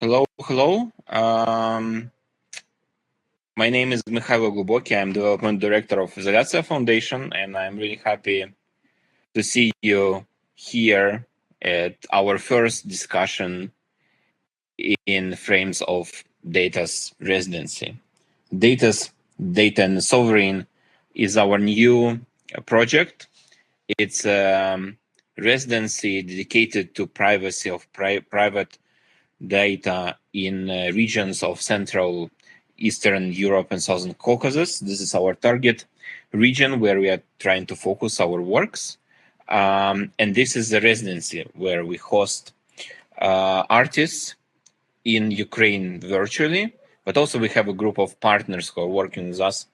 Hello. My name is Mikhailo Guboki. I'm development director of Izolyatsia Foundation, and I'm really happy to see you here at our first discussion in frames of data's residency. Data and Sovereign is our new project. It's a residency dedicated to privacy of private data in regions of Central Eastern Europe and Southern Caucasus. This is our target region where we are trying to focus our works. And this is the residency where we host artists in Ukraine virtually, but also we have a group of partners who are working with us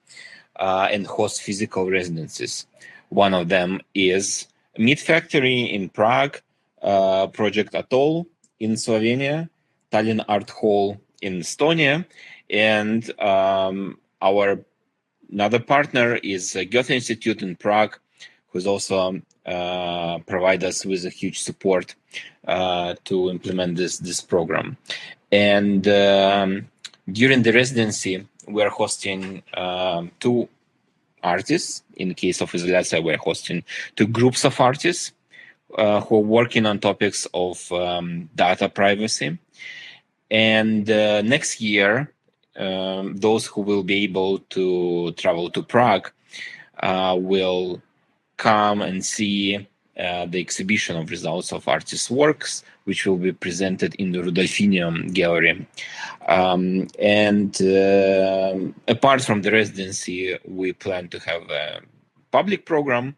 and host physical residencies. One of them is Meat Factory in Prague, Project Atoll in Slovenia, Tallinn Art Hall in Estonia, and our another partner is Goethe Institute in Prague, who's also provide us with a huge support to implement this program. And during the residency, we're hosting two artists. In the case of Izolyatsia, we're hosting two groups of artists who are working on topics of data privacy. And next year, those who will be able to travel to Prague will come and see the exhibition of results of artists' works, which will be presented in the Rudolphinium Gallery. Apart from the residency, we plan to have a public program,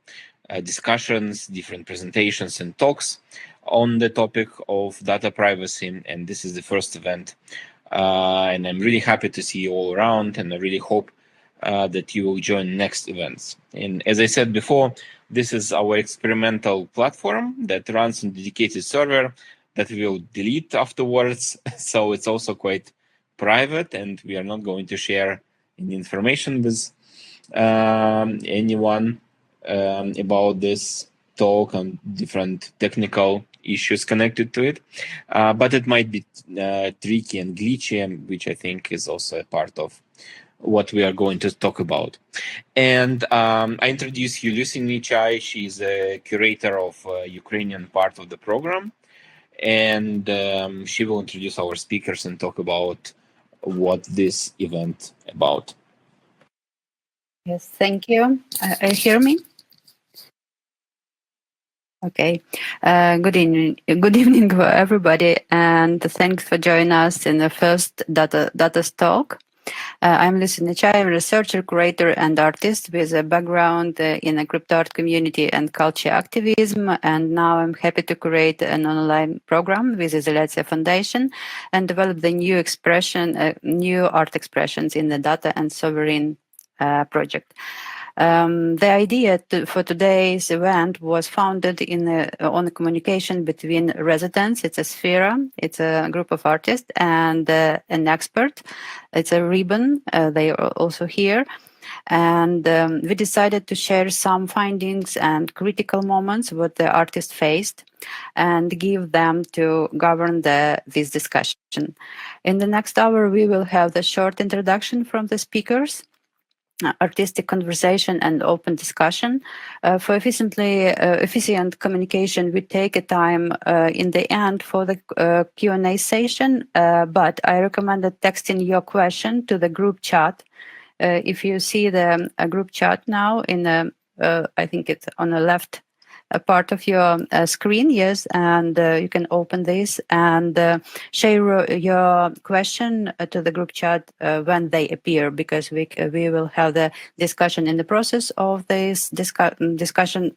discussions, different presentations and talks on the topic of data privacy. And this is the first event. And I'm really happy to see you all around, and I really hope that you will join next events. And as I said before, this is our experimental platform that runs on a dedicated server that we will delete afterwards. So it's also quite private, and we are not going to share any information with anyone about this talk and different technical issues connected to it. But it might be tricky and glitchy, which I think is also a part of what we are going to talk about. And I introduce you Lucy Nichai. She's a curator of Ukrainian part of the program. And she will introduce our speakers and talk about what this event about. Yes, thank you. You hear me? Okay. Good evening, everybody, and thanks for joining us in the first data talk. I'm Lucy Nichai, I'm a researcher, curator, and artist with a background in the crypto art community and culture activism. And now I'm happy to create an online program with Izolyatsia Foundation and develop the new art expressions in the Data and Sovereign project. The idea for today's event was founded on the communication between residents. It's a Sfera, it's a group of artists, and an expert. It's a RYBN, they are also here. And we decided to share some findings and critical moments what the artists faced and give them to govern this discussion. In the next hour, we will have the short introduction from the speakers, artistic conversation and open discussion. For efficient communication, we take a time in the end for the Q&A session, but I recommend texting your question to the group chat. If you see the group chat now, I think it's on the left part of your screen, yes, and you can open this and share your question to the group chat when they appear, because we will have the discussion in the process of this discussion,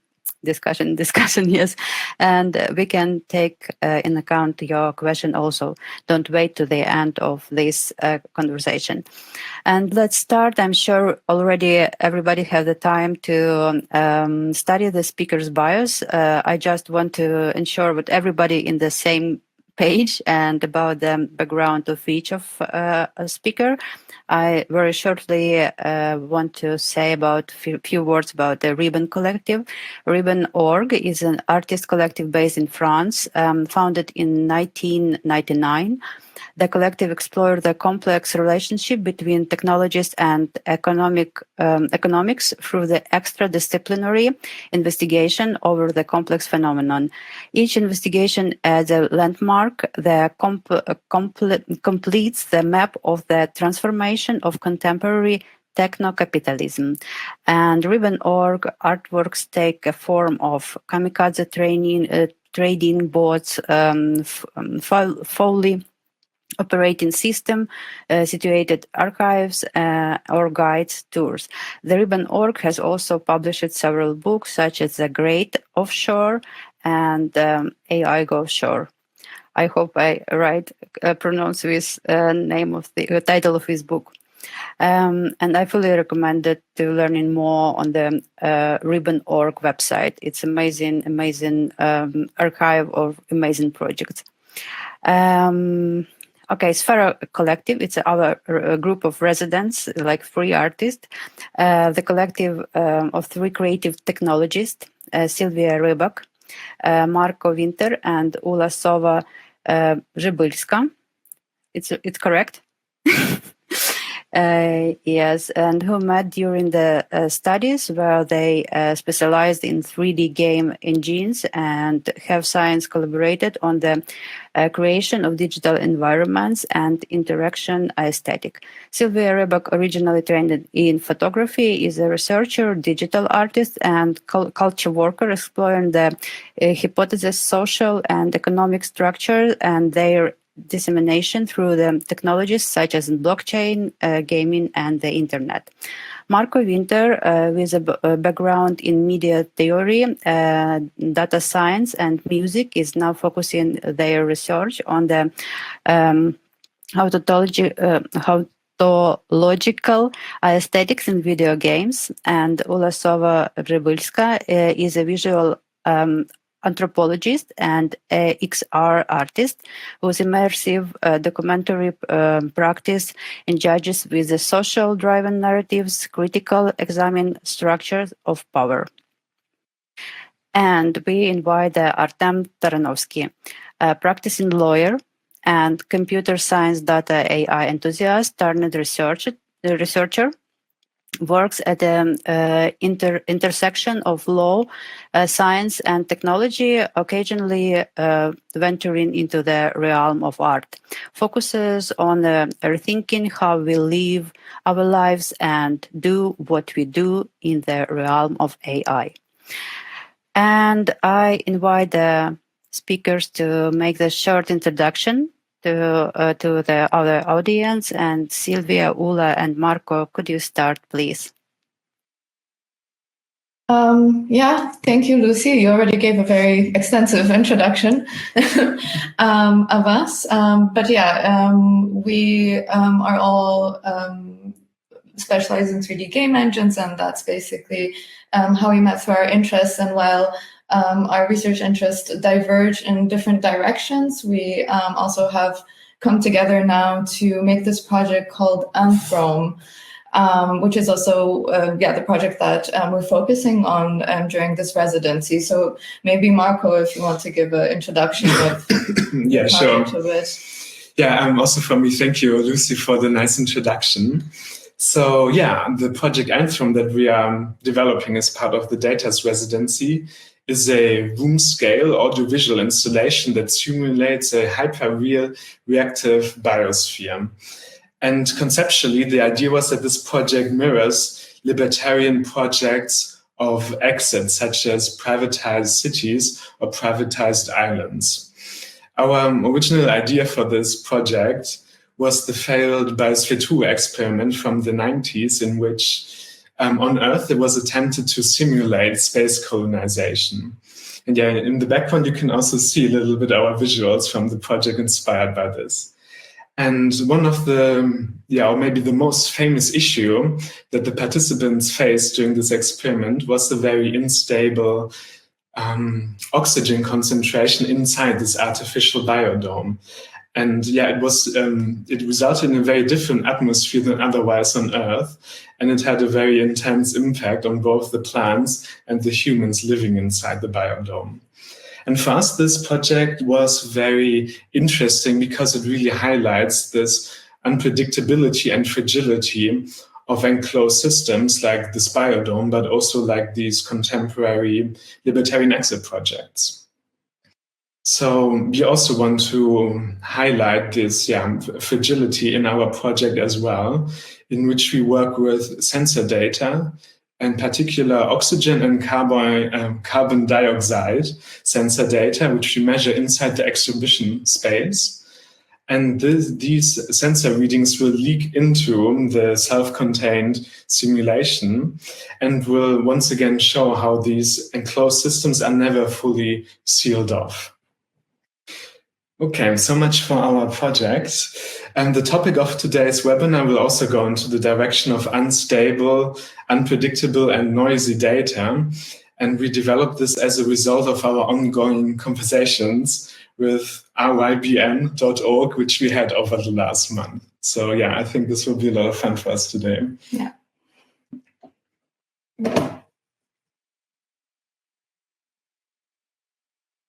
yes, and we can take in account your question also. Don't wait to the end of this conversation. And let's start. I'm sure already everybody had the time to study the speaker's bios. I just want to ensure that everybody in the same page and about the background of each of a speaker. I very shortly want to say about few words about the RYBN Collective. RYBN.org is an artist collective based in France, founded in 1999. The collective explored the complex relationship between technologies and economics through the extra-disciplinary investigation over the complex phenomenon. Each investigation as a landmark completes the map of the transformation of contemporary techno-capitalism. And RYBN.org artworks take a form of kamikaze trading bots, fully operating system, situated archives, or guides tours. The RYBN.org has also published several books, such as The Great Offshore and AI Go Shore. I hope I pronounce this name of the title of this book. And I fully recommend it to learning more on the RYBN.org website. It's amazing archive of amazing projects. Okay, Sfera Collective, it's our group of residents, like 3 artists. The collective of 3 creative technologists, Sylvia Rybak, Marco Winter, and Ula Sova Żybylska. It's correct? Yes, and who met during the studies where they specialized in 3D game engines and have science collaborated on the creation of digital environments and interaction aesthetic. Sylvia Rybak, originally trained in photography, is a researcher, digital artist, and culture worker exploring the hypothesis, social and economic structure and their dissemination through the technologies such as blockchain, gaming, and the internet. Marco Winter, with a background in media theory, data science, and music, is now focusing their research on the tautological aesthetics in video games. And Ula Sova Żybylska is a visual anthropologist and a XR artist whose immersive documentary practice engages with the social-driven narratives, critical examine structures of power. And we invite Artem Taranowski, a practicing lawyer and computer science data AI enthusiast turned researcher, works at the intersection of law, science, and technology, occasionally venturing into the realm of art. Focuses on rethinking how we live our lives and do what we do in the realm of AI. And I invite the speakers to make the short introduction to the other audience. And Sylvia, Ula, and Marco, could you start, please? Yeah, thank you, Lucy. You already gave a very extensive introduction of us. But yeah, we are all specialized in 3D game engines, and that's basically how we met through our interests. And while our research interests diverge in different directions, we also have come together now to make this project called Anthrome, which is also the project that we're focusing on during this residency. So maybe Marco, if you want to give an introduction of yeah, sure. To it. Yeah, also from me, thank you, Lucy, for the nice introduction. So yeah, the project Anthrome that we are developing as part of the Data's residency is a room-scale audiovisual installation that simulates a hyper-real reactive biosphere. And conceptually, the idea was that this project mirrors libertarian projects of exit, such as privatized cities or privatized islands. Our original idea for this project was the failed Sfera experiment from the 90s, in which on Earth it was attempted to simulate space colonization. And yeah, in the background you can also see a little bit our visuals from the project inspired by this. And one of the, or maybe the most famous issue that the participants faced during this experiment was the very unstable oxygen concentration inside this artificial biodome. And yeah, it resulted in a very different atmosphere than otherwise on Earth. And it had a very intense impact on both the plants and the humans living inside the biodome. And for us, this project was very interesting because it really highlights this unpredictability and fragility of enclosed systems like this biodome, but also like these contemporary libertarian exit projects. So we also want to highlight this fragility in our project as well, in which we work with sensor data, in particular oxygen and carbon dioxide sensor data, which we measure inside the exhibition space. And these sensor readings will leak into the self-contained simulation and will once again show how these enclosed systems are never fully sealed off. Okay, so much for our project. And the topic of today's webinar will also go into the direction of unstable, unpredictable, and noisy data. And we developed this as a result of our ongoing conversations with RYBN.org, which we had over the last month. So yeah, I think this will be a lot of fun for us today. Yeah.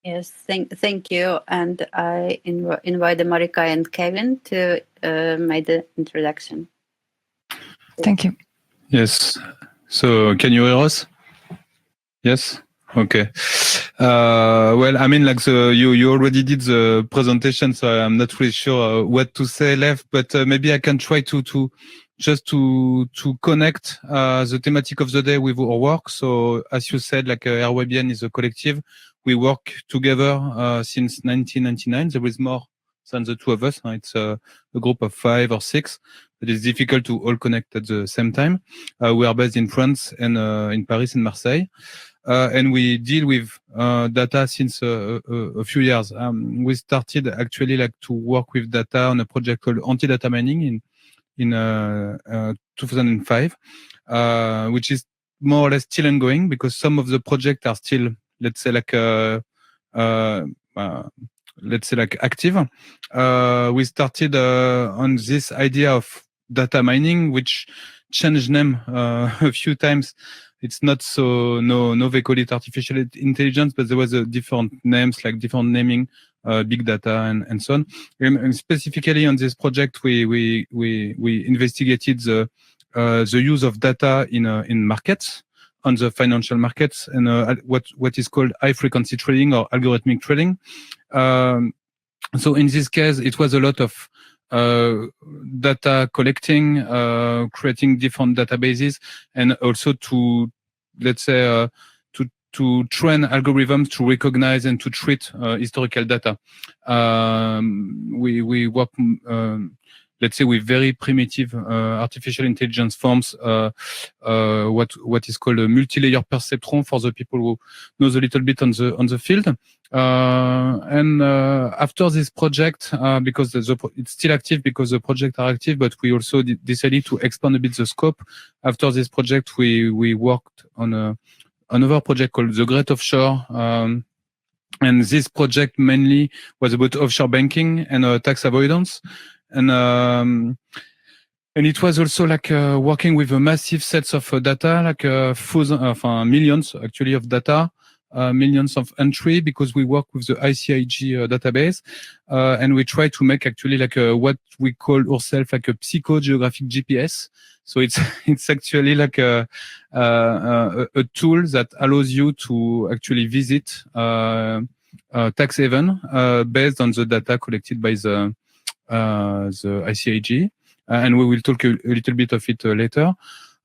Yes, thank you. And I invite Marika and Kevin to make the introduction. Thank you. Yes. So can you hear us? Yes? Okay. Well, I mean, like you already did the presentation, so I'm not really sure what to say left, but maybe I can try to connect the thematic of the day with our work. So as you said, like RYBN is a collective. We work together since 1999. There is more than the two of us. It's a group of 5 or 6, but it's difficult to all connect at the same time. We are based in France and in Paris and Marseille. And we deal with data since a few years. We started actually like to work with data on a project called anti-data mining in 2005, which is more or less still ongoing because some of the projects are still, let's say like active. We started on this idea of data mining, which changed name a few times. It's not so they call it artificial intelligence, but there was a different names, like different naming, big data and so on. And specifically on this project, we investigated the use of data in markets, on the financial markets, and what is called high frequency trading or algorithmic trading. So in this case, it was a lot of data collecting, creating different databases, and also to, let's say, to train algorithms to recognize and to treat historical data. We work, let's say, with very primitive artificial intelligence forms, what is called a multi-layer perceptron for the people who knows a little bit on the field. And after this project, because it's still active because the projects are active, but we also decided to expand a bit the scope. After this project, we worked on another project called The Great Offshore. And this project mainly was about offshore banking and tax avoidance. And it was also like working with a massive sets of data, like millions actually of data, millions of entry, because we work with the ICIG database, and we try to make actually like what we call ourselves like a psychogeographic GPS. So it's actually like a tool that allows you to actually visit tax haven based on the data collected by the ICIG, and we will talk a little bit of it later.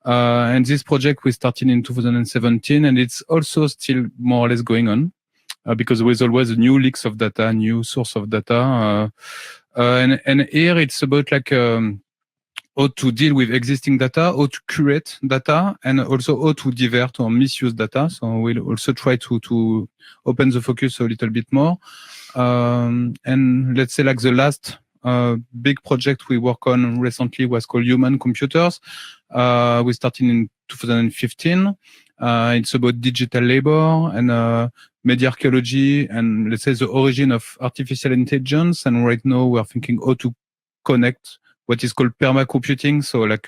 And this project we started in 2017, and it's also still more or less going on because there is always new leaks of data, new source of data, and here it's about like how to deal with existing data, how to curate data, and also how to divert or misuse data. So we'll also try to open the focus a little bit more. And let's say like the last big project we worked on recently was called Human Computers. We started in 2015. It's about digital labor and media archaeology and let's say the origin of artificial intelligence. And right now we are thinking how to connect what is called perma-computing. So like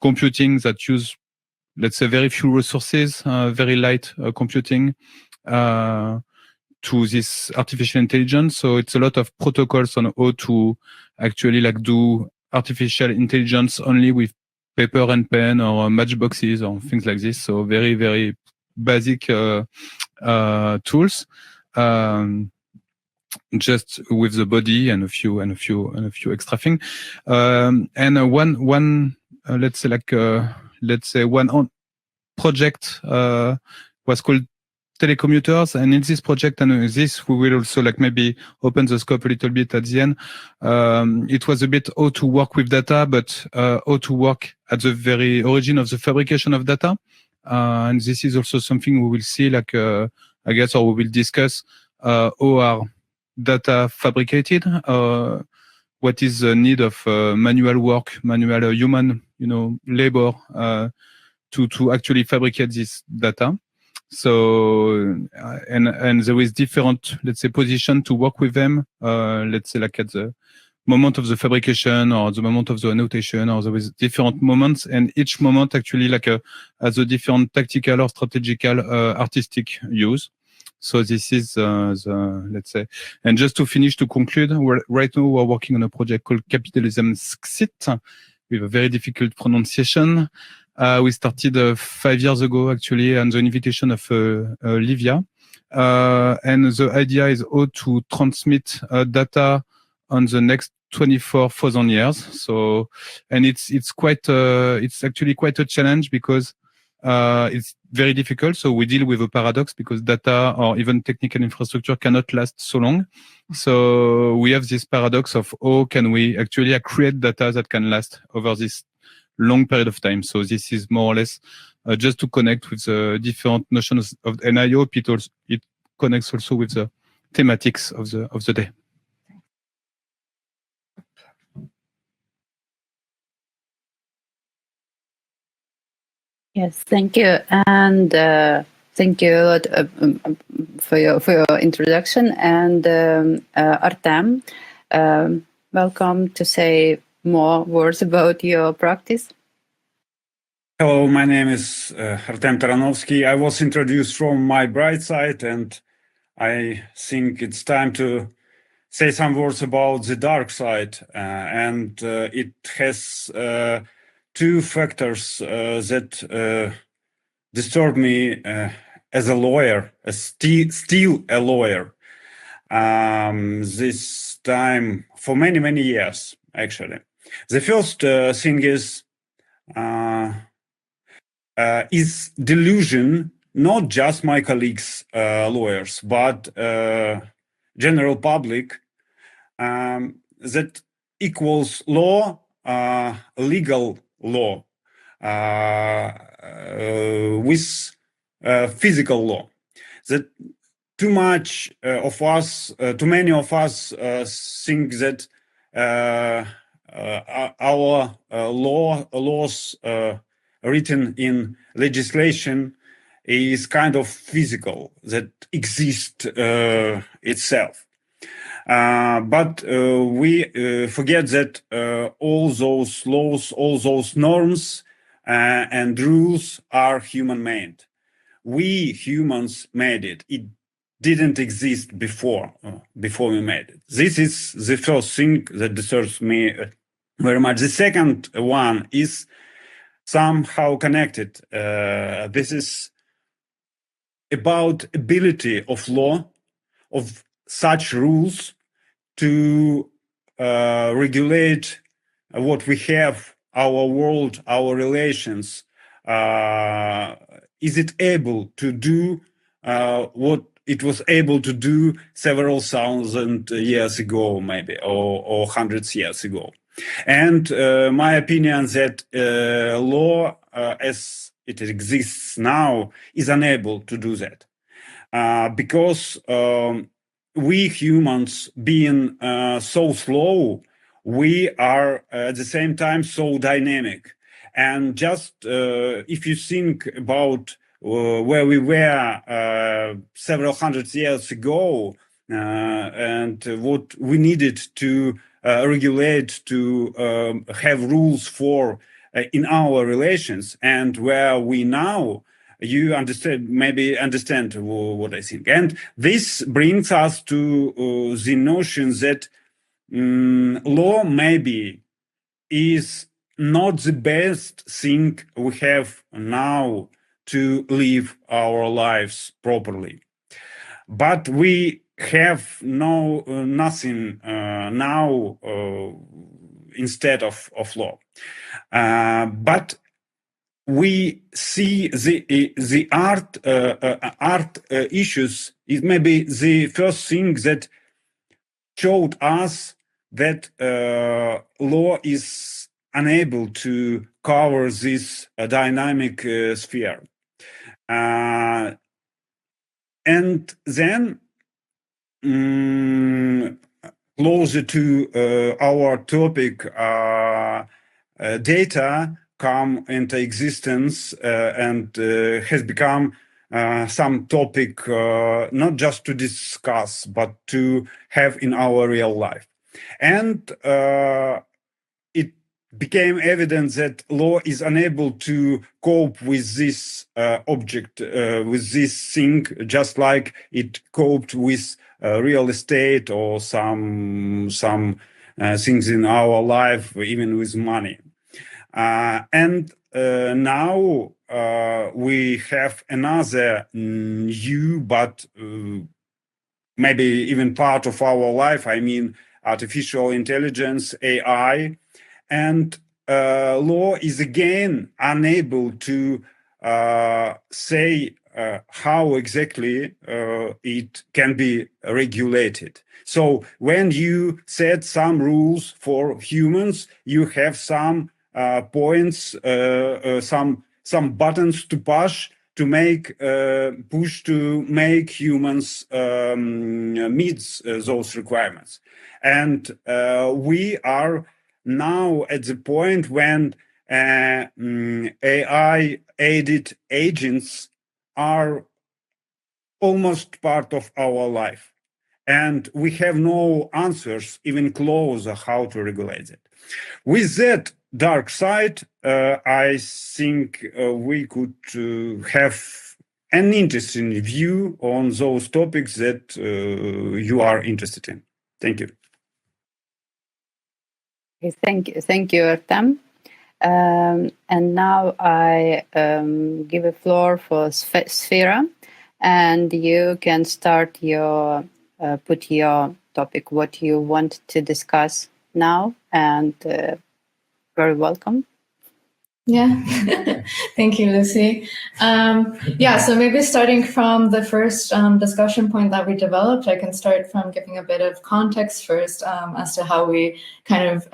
computing that use, let's say, very few resources, very light computing, to to this artificial intelligence. So it's a lot of protocols on how to actually like do artificial intelligence only with paper and pen or matchboxes or things like this. So very, very basic tools. Just with the body and a few extra things. Let's say one project was called telecommuters, and in this project and this we will also like maybe open the scope a little bit at the end. It was a bit how to work with data, but how to work at the very origin of the fabrication of data. And this is also something we will see, like I guess, or we will discuss how are data fabricated, what is the need of manual work, manual human, labor to actually fabricate this data. So and there is different, let's say, position to work with them. Let's say like at the moment of the fabrication or the moment of the annotation, or there is different moments, and each moment actually like has a different tactical or strategical artistic use. So this is the, let's say, and just to finish, to conclude, right now we're working on a project called Capitalism Xit with a very difficult pronunciation. We started 5 years ago, actually, on the invitation of Livia. And the idea is how to transmit data on the next 24,000 years. So, and it's actually quite a challenge because it's very difficult. So we deal with a paradox because data or even technical infrastructure cannot last so long. So we have this paradox of how can we actually create data that can last over this long period of time. So this is more or less just to connect with the different notions of, and I hope it connects also with the thematics of the day. Yes, thank you, and thank you a lot for your introduction. And Artem, welcome to say more words about your practice. Hello, my name is Artem Taranowski. I was introduced from my bright side, and I think it's time to say some words about the dark side. And it has two factors that disturb me as a lawyer, still a lawyer. This time for many, many years, actually. The first thing is delusion, not just my colleagues, lawyers, but general public, that equals law, legal law, with physical law. That too many of us think that our laws written in legislation is kind of physical, that exists itself. But we forget that all those laws, all those norms and rules are human-made. We humans made it. It didn't exist before we made it. This is the first thing that disturbs me very much. The second one is somehow connected. This is about ability of law, of such rules to regulate what we have, our world, our relations. Is it able to do what it was able to do several thousand years ago, maybe, or hundreds years ago? And my opinion that law, as it exists now, is unable to do that because we humans, being so slow, we are at the same time so dynamic. And just if you think about where we were several hundred years ago and what we needed to regulate, to have rules for in our relations, and where we now, you maybe understand what I think. And this brings us to the notion that law maybe is not the best thing we have now to live our lives properly. But we have nothing now instead of law. But we see the art issues is maybe the first thing that showed us that law is unable to cover this dynamic sphere. And then closer to our topic, data come into existence and has become some topic not just to discuss, but to have in our real life. And it became evident that law is unable to cope with this object, with this thing, just like it coped with real estate or some things in our life, even with money. And now we have another new, but maybe even part of our life, I mean, artificial intelligence, AI, and law is again unable to say how exactly it can be regulated. So when you set some rules for humans, you have some points, some buttons to push to make humans meet those requirements. And we are now at the point when AI-aided agents are almost part of our life. And we have no answers, even closer, how to regulate it. With that dark side, I think we could have an interesting view on those topics that you are interested in. Thank you. Okay, thank you, Artem. And now I give a floor for Sfera, and you can start your put your topic, what you want to discuss now, and very welcome. Yeah, thank you, Lucy. Yeah, so maybe starting from the first discussion point that we developed, I can start from giving a bit of context first as to how we kind of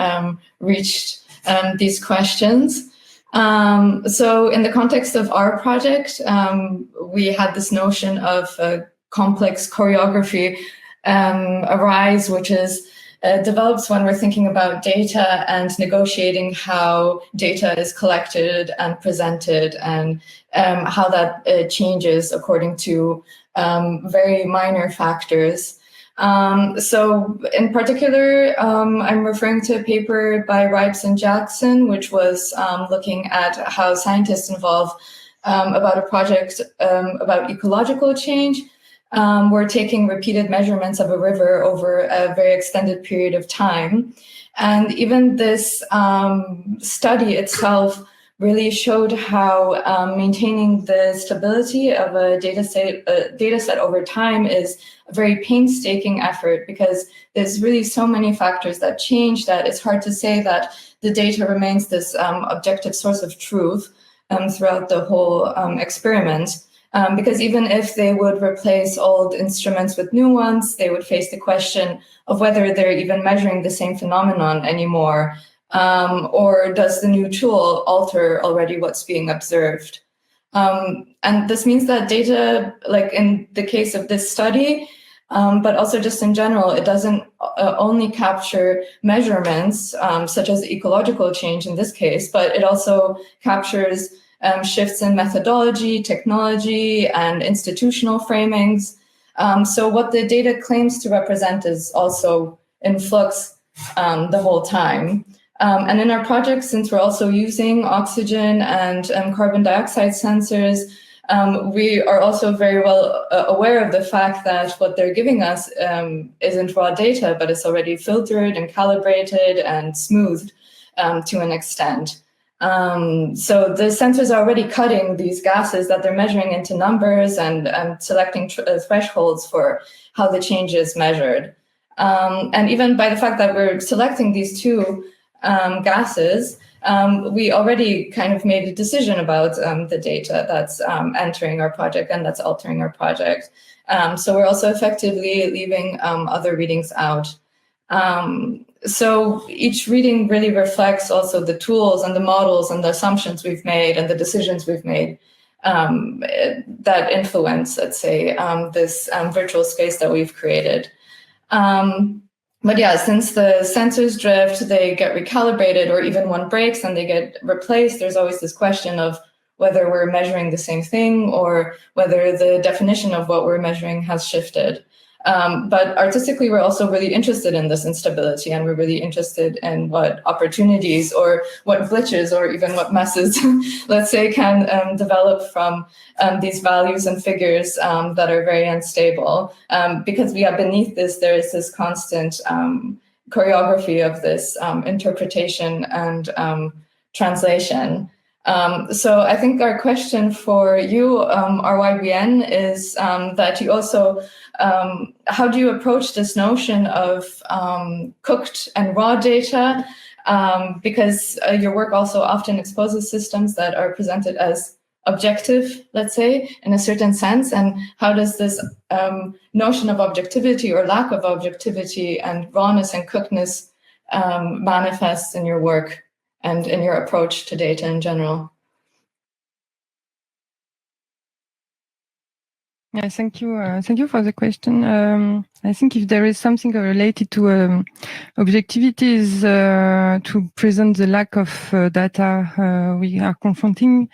reached these questions. So in the context of our project, we had this notion of complex choreography arise, which is develops when we're thinking about data and negotiating how data is collected and presented, and how that changes according to very minor factors. So in particular, I'm referring to a paper by RYBN and Jackson, which was looking at how scientists involved about a project about ecological change. We're taking repeated measurements of a river over a very extended period of time. And even this study itself really showed how maintaining the stability of a data set over time is a very painstaking effort, because there's really so many factors that change that it's hard to say that the data remains this objective source of truth throughout the whole experiment. Because even if they would replace old instruments with new ones, they would face the question of whether they're even measuring the same phenomenon anymore, or does the new tool alter already what's being observed? And this means that data, like in the case of this study, but also just in general, it doesn't only capture measurements, such as ecological change in this case, but it also captures shifts in methodology, technology, and institutional framings. So what the data claims to represent is also in flux the whole time. And in our project, since we're also using oxygen and carbon dioxide sensors, we are also very well aware of the fact that what they're giving us isn't raw data, but it's already filtered and calibrated and smoothed to an extent. So the sensors are already cutting these gases that they're measuring into numbers and selecting thresholds for how the change is measured. And even by the fact that we're selecting these two gases, we already kind of made a decision about the data that's entering our project and that's altering our project. So we're also effectively leaving other readings out. So each reading really reflects also the tools and the models and the assumptions we've made and the decisions we've made that influence, let's say, this virtual space that we've created. But yeah, since the sensors drift, they get recalibrated, or even one breaks and they get replaced, there's always this question of whether we're measuring the same thing or whether the definition of what we're measuring has shifted. But artistically, we're also really interested in this instability, and we're really interested in what opportunities or what glitches or even what messes, let's say, can develop from these values and figures that are very unstable. Because beneath this, there is this constant choreography of this interpretation and translation. So I think our question for you, RYBN, is that you also, how do you approach this notion of cooked and raw data? Because your work also often exposes systems that are presented as objective, let's say, in a certain sense. And how does this notion of objectivity or lack of objectivity and rawness and cookedness manifest in your work and in your approach to data in general? Yeah, thank you. Thank you for the question. I think if there is something related to objectivity is to present the lack of data we are confronting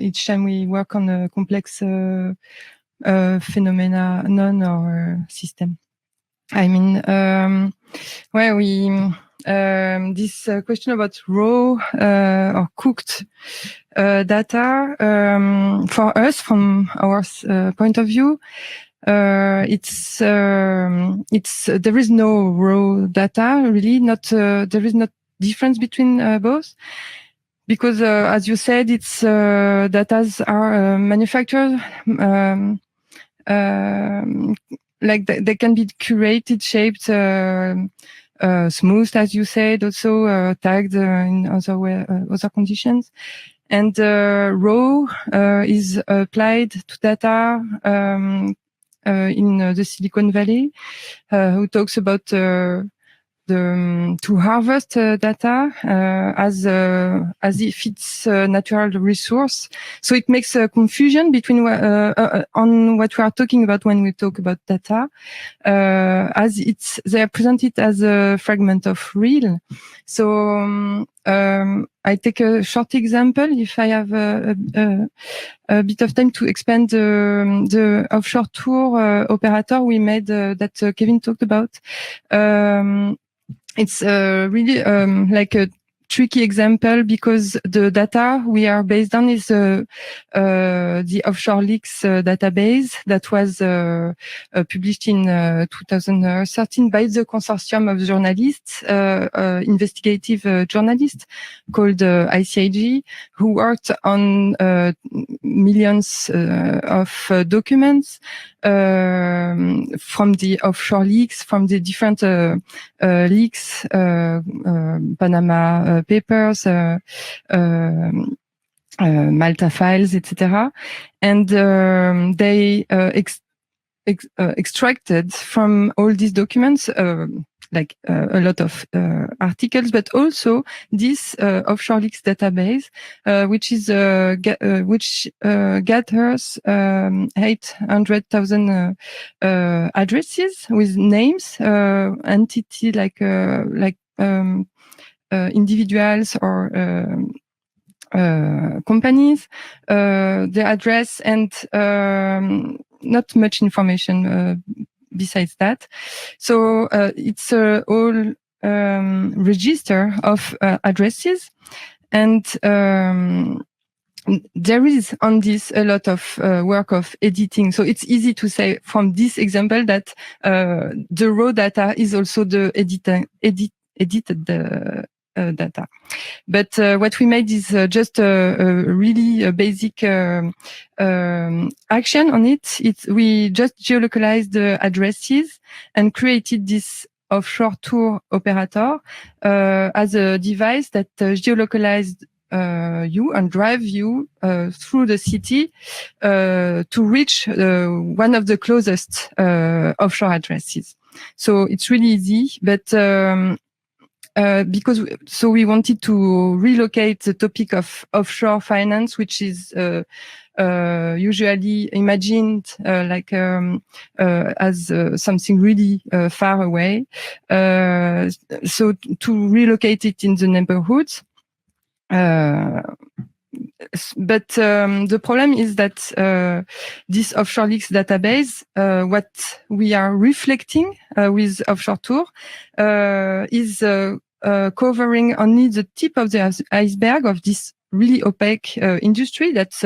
each time we work on a complex phenomenon or system. I mean, where we this question about raw or cooked data, for us, from our point of view, it's there is no raw data really. There is not difference between both, because as you said, it's datas are manufactured. Like they can be curated, shaped, smoothed, as you said, also tagged in other conditions. And raw is applied to data in the Silicon Valley, who talks about to harvest data as if it's a natural resource. So it makes a confusion between on what we are talking about when we talk about data, as they are presented as a fragment of real. So I take a short example, if I have a bit of time, to expand the offshore tour operator we made that Kevin talked about. It's really like a tricky example, because the data we are based on is the offshore leaks database that was published in 2013 by the consortium of journalists, investigative journalists called ICIG, who worked on millions of documents from the offshore leaks, from the different leaks, Panama Papers, Malta files, etc. And they extracted from all these documents like a lot of articles, but also this offshore leaks database, which is which gathers 800,000 addresses with names, entity like individuals or companies, their address, and not much information besides that. So it's all register of addresses, and there is on this a lot of work of editing. So it's easy to say from this example that the raw data is also the edited data. But what we made is just a really basic action on it. We just geolocalized the addresses and created this offshore tour operator as a device that geolocalized you and drive you through the city to reach one of the closest offshore addresses. So it's really easy, but because we wanted to relocate the topic of offshore finance, which is usually imagined as something really far away. So to relocate it in the neighborhoods. But the problem is that this offshore leaks database, what we are reflecting with offshore tour is covering only the tip of the iceberg of this really opaque industry that's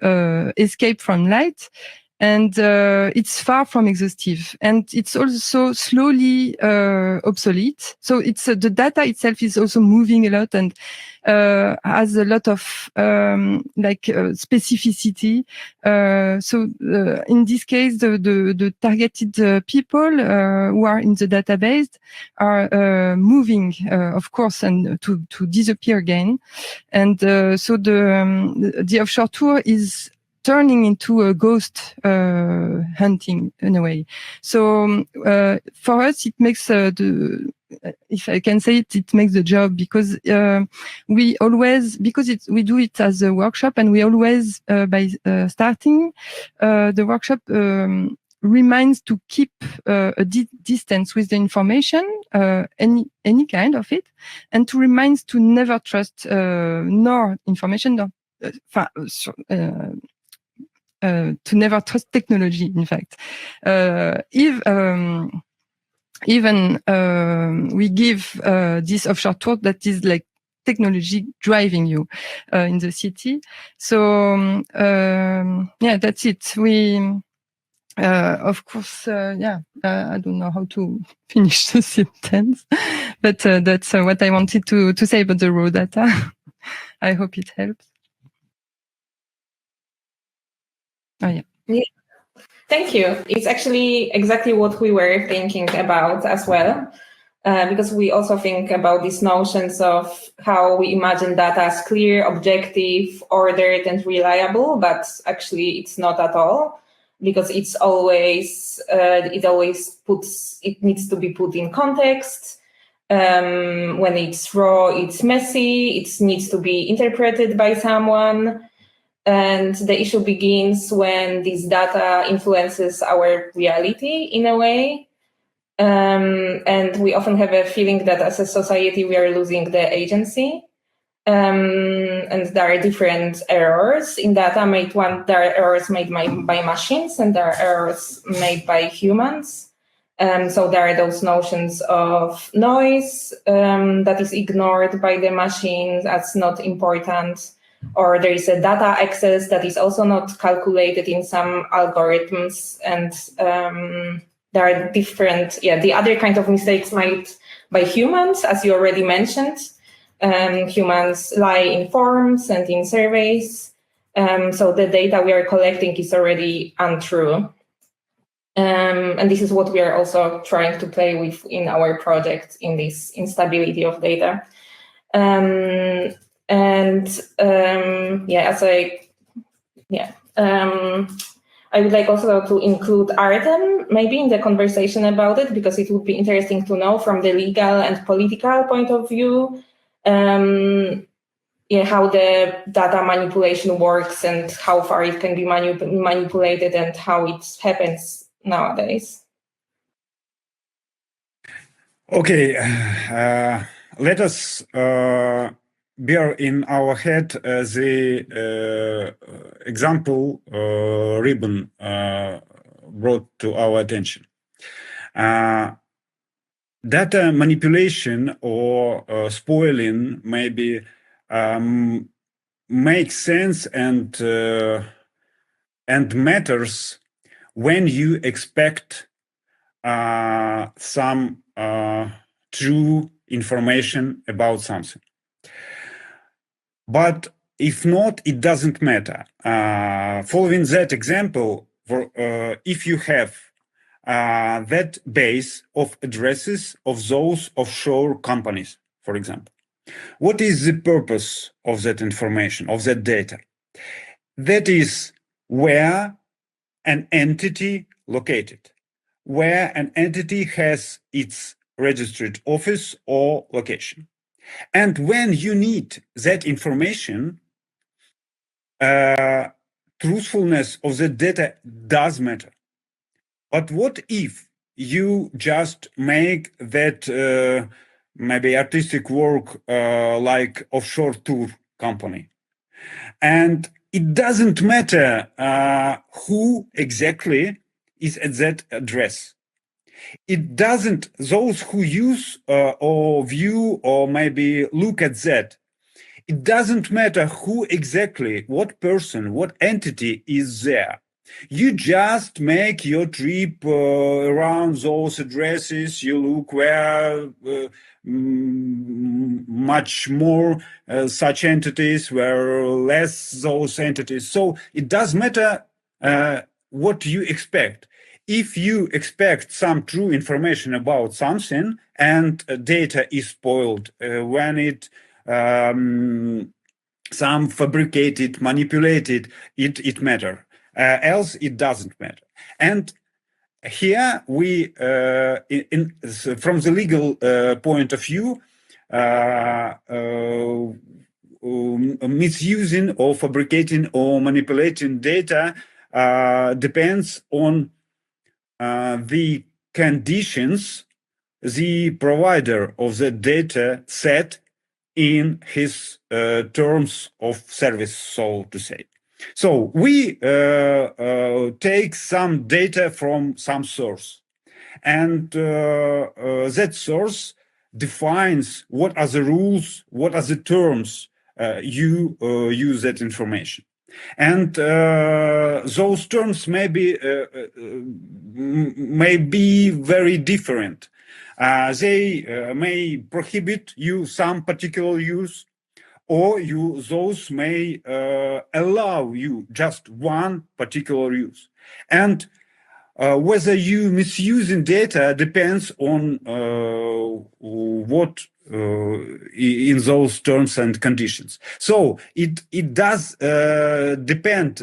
escape from light. And it's far from exhaustive, and it's also slowly obsolete. So it's the data itself is also moving a lot and has a lot of specificity. So in this case, the targeted people who are in the database are moving, of course, and to disappear again. And so the offshore tour is turning into a ghost hunting in a way. So for us, it makes if I can say it, it makes the job because we always, we do it as a workshop, and we always by starting the workshop reminds to keep a distance with the information, any kind of it, and to reminds to never trust nor information nor to never trust technology, in fact. Even we give this offshore tour that is like technology driving you in the city. So yeah, that's it. We of course, yeah, I don't know how to finish the sentence, but that's what I wanted to say about the raw data. I hope it helps. Oh, yeah. Yeah. Thank you. It's actually exactly what we were thinking about as well, because we also think about these notions of how we imagine data as clear, objective, ordered, and reliable, but actually it's not at all, because it's always, it needs to be put in context. When it's raw, it's messy, it needs to be interpreted by someone. And the issue begins when this data influences our reality in a way. And we often have a feeling that as a society, we are losing the agency. And there are different errors in data made. There are errors made by machines, and there are errors made by humans. So there are those notions of noise that is ignored by the machines as not important. Or there is a data access that is also not calculated in some algorithms, and there are different, the other kind of mistakes made by humans, as you already mentioned. Humans lie in forms and in surveys, so the data we are collecting is already untrue. And this is what we are also trying to play with in our project, in this instability of data. I would like also to include Artem maybe in the conversation about it, because it would be interesting to know from the legal and political point of view, how the data manipulation works and how far it can be manipulated and how it happens nowadays. Okay, let us bear in our head the example RYBN brought to our attention. Data manipulation or spoiling maybe makes sense and matters when you expect some true information about something. But if not, it doesn't matter. Following that example, if you have that base of addresses of those offshore companies, for example, what is the purpose of that information, of that data? That is where an entity located, where an entity has its registered office or location. And when you need that information, truthfulness of the data does matter. But what if you just make that maybe artistic work like offshore tour company? And it doesn't matter who exactly is at that address. It doesn't, those who use or view or maybe look at that, it doesn't matter who exactly, what person, what entity is there. You just make your trip around those addresses. You look where much more such entities, where less those entities. So it does matter what you expect. If you expect some true information about something and data is spoiled when it some fabricated, manipulated, it matters. Else it doesn't matter. And here we, from the legal point of view, misusing or fabricating or manipulating data depends on the conditions the provider of the data set in his terms of service, so to say. So we take some data from some source, and that source defines what are the rules, what are the terms you use that information. And those terms may be very different. They may prohibit you some particular use, or those may allow you just one particular use. And whether you misusing data depends on what in those terms and conditions. So it does depend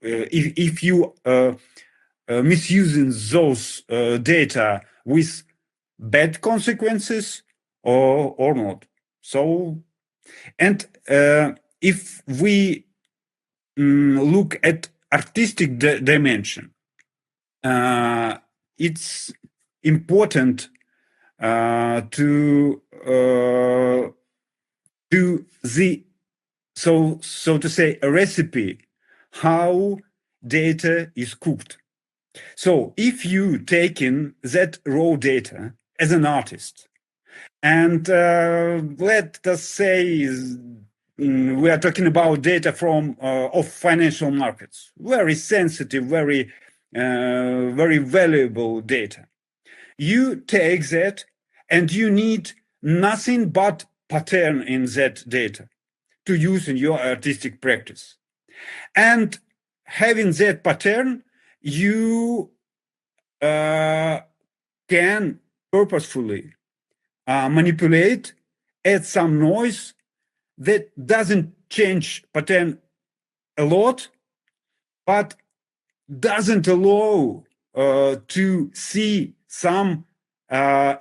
if you misusing those data with bad consequences or not. So, and if we look at artistic dimension, it's important to the so to say a recipe how data is cooked. So if you take in that raw data as an artist, and let us say we are talking about data from of financial markets, very sensitive, very valuable data. You take that and you need nothing but pattern in that data to use in your artistic practice. And having that pattern, you can purposefully manipulate, add some noise that doesn't change pattern a lot, but doesn't allow to see some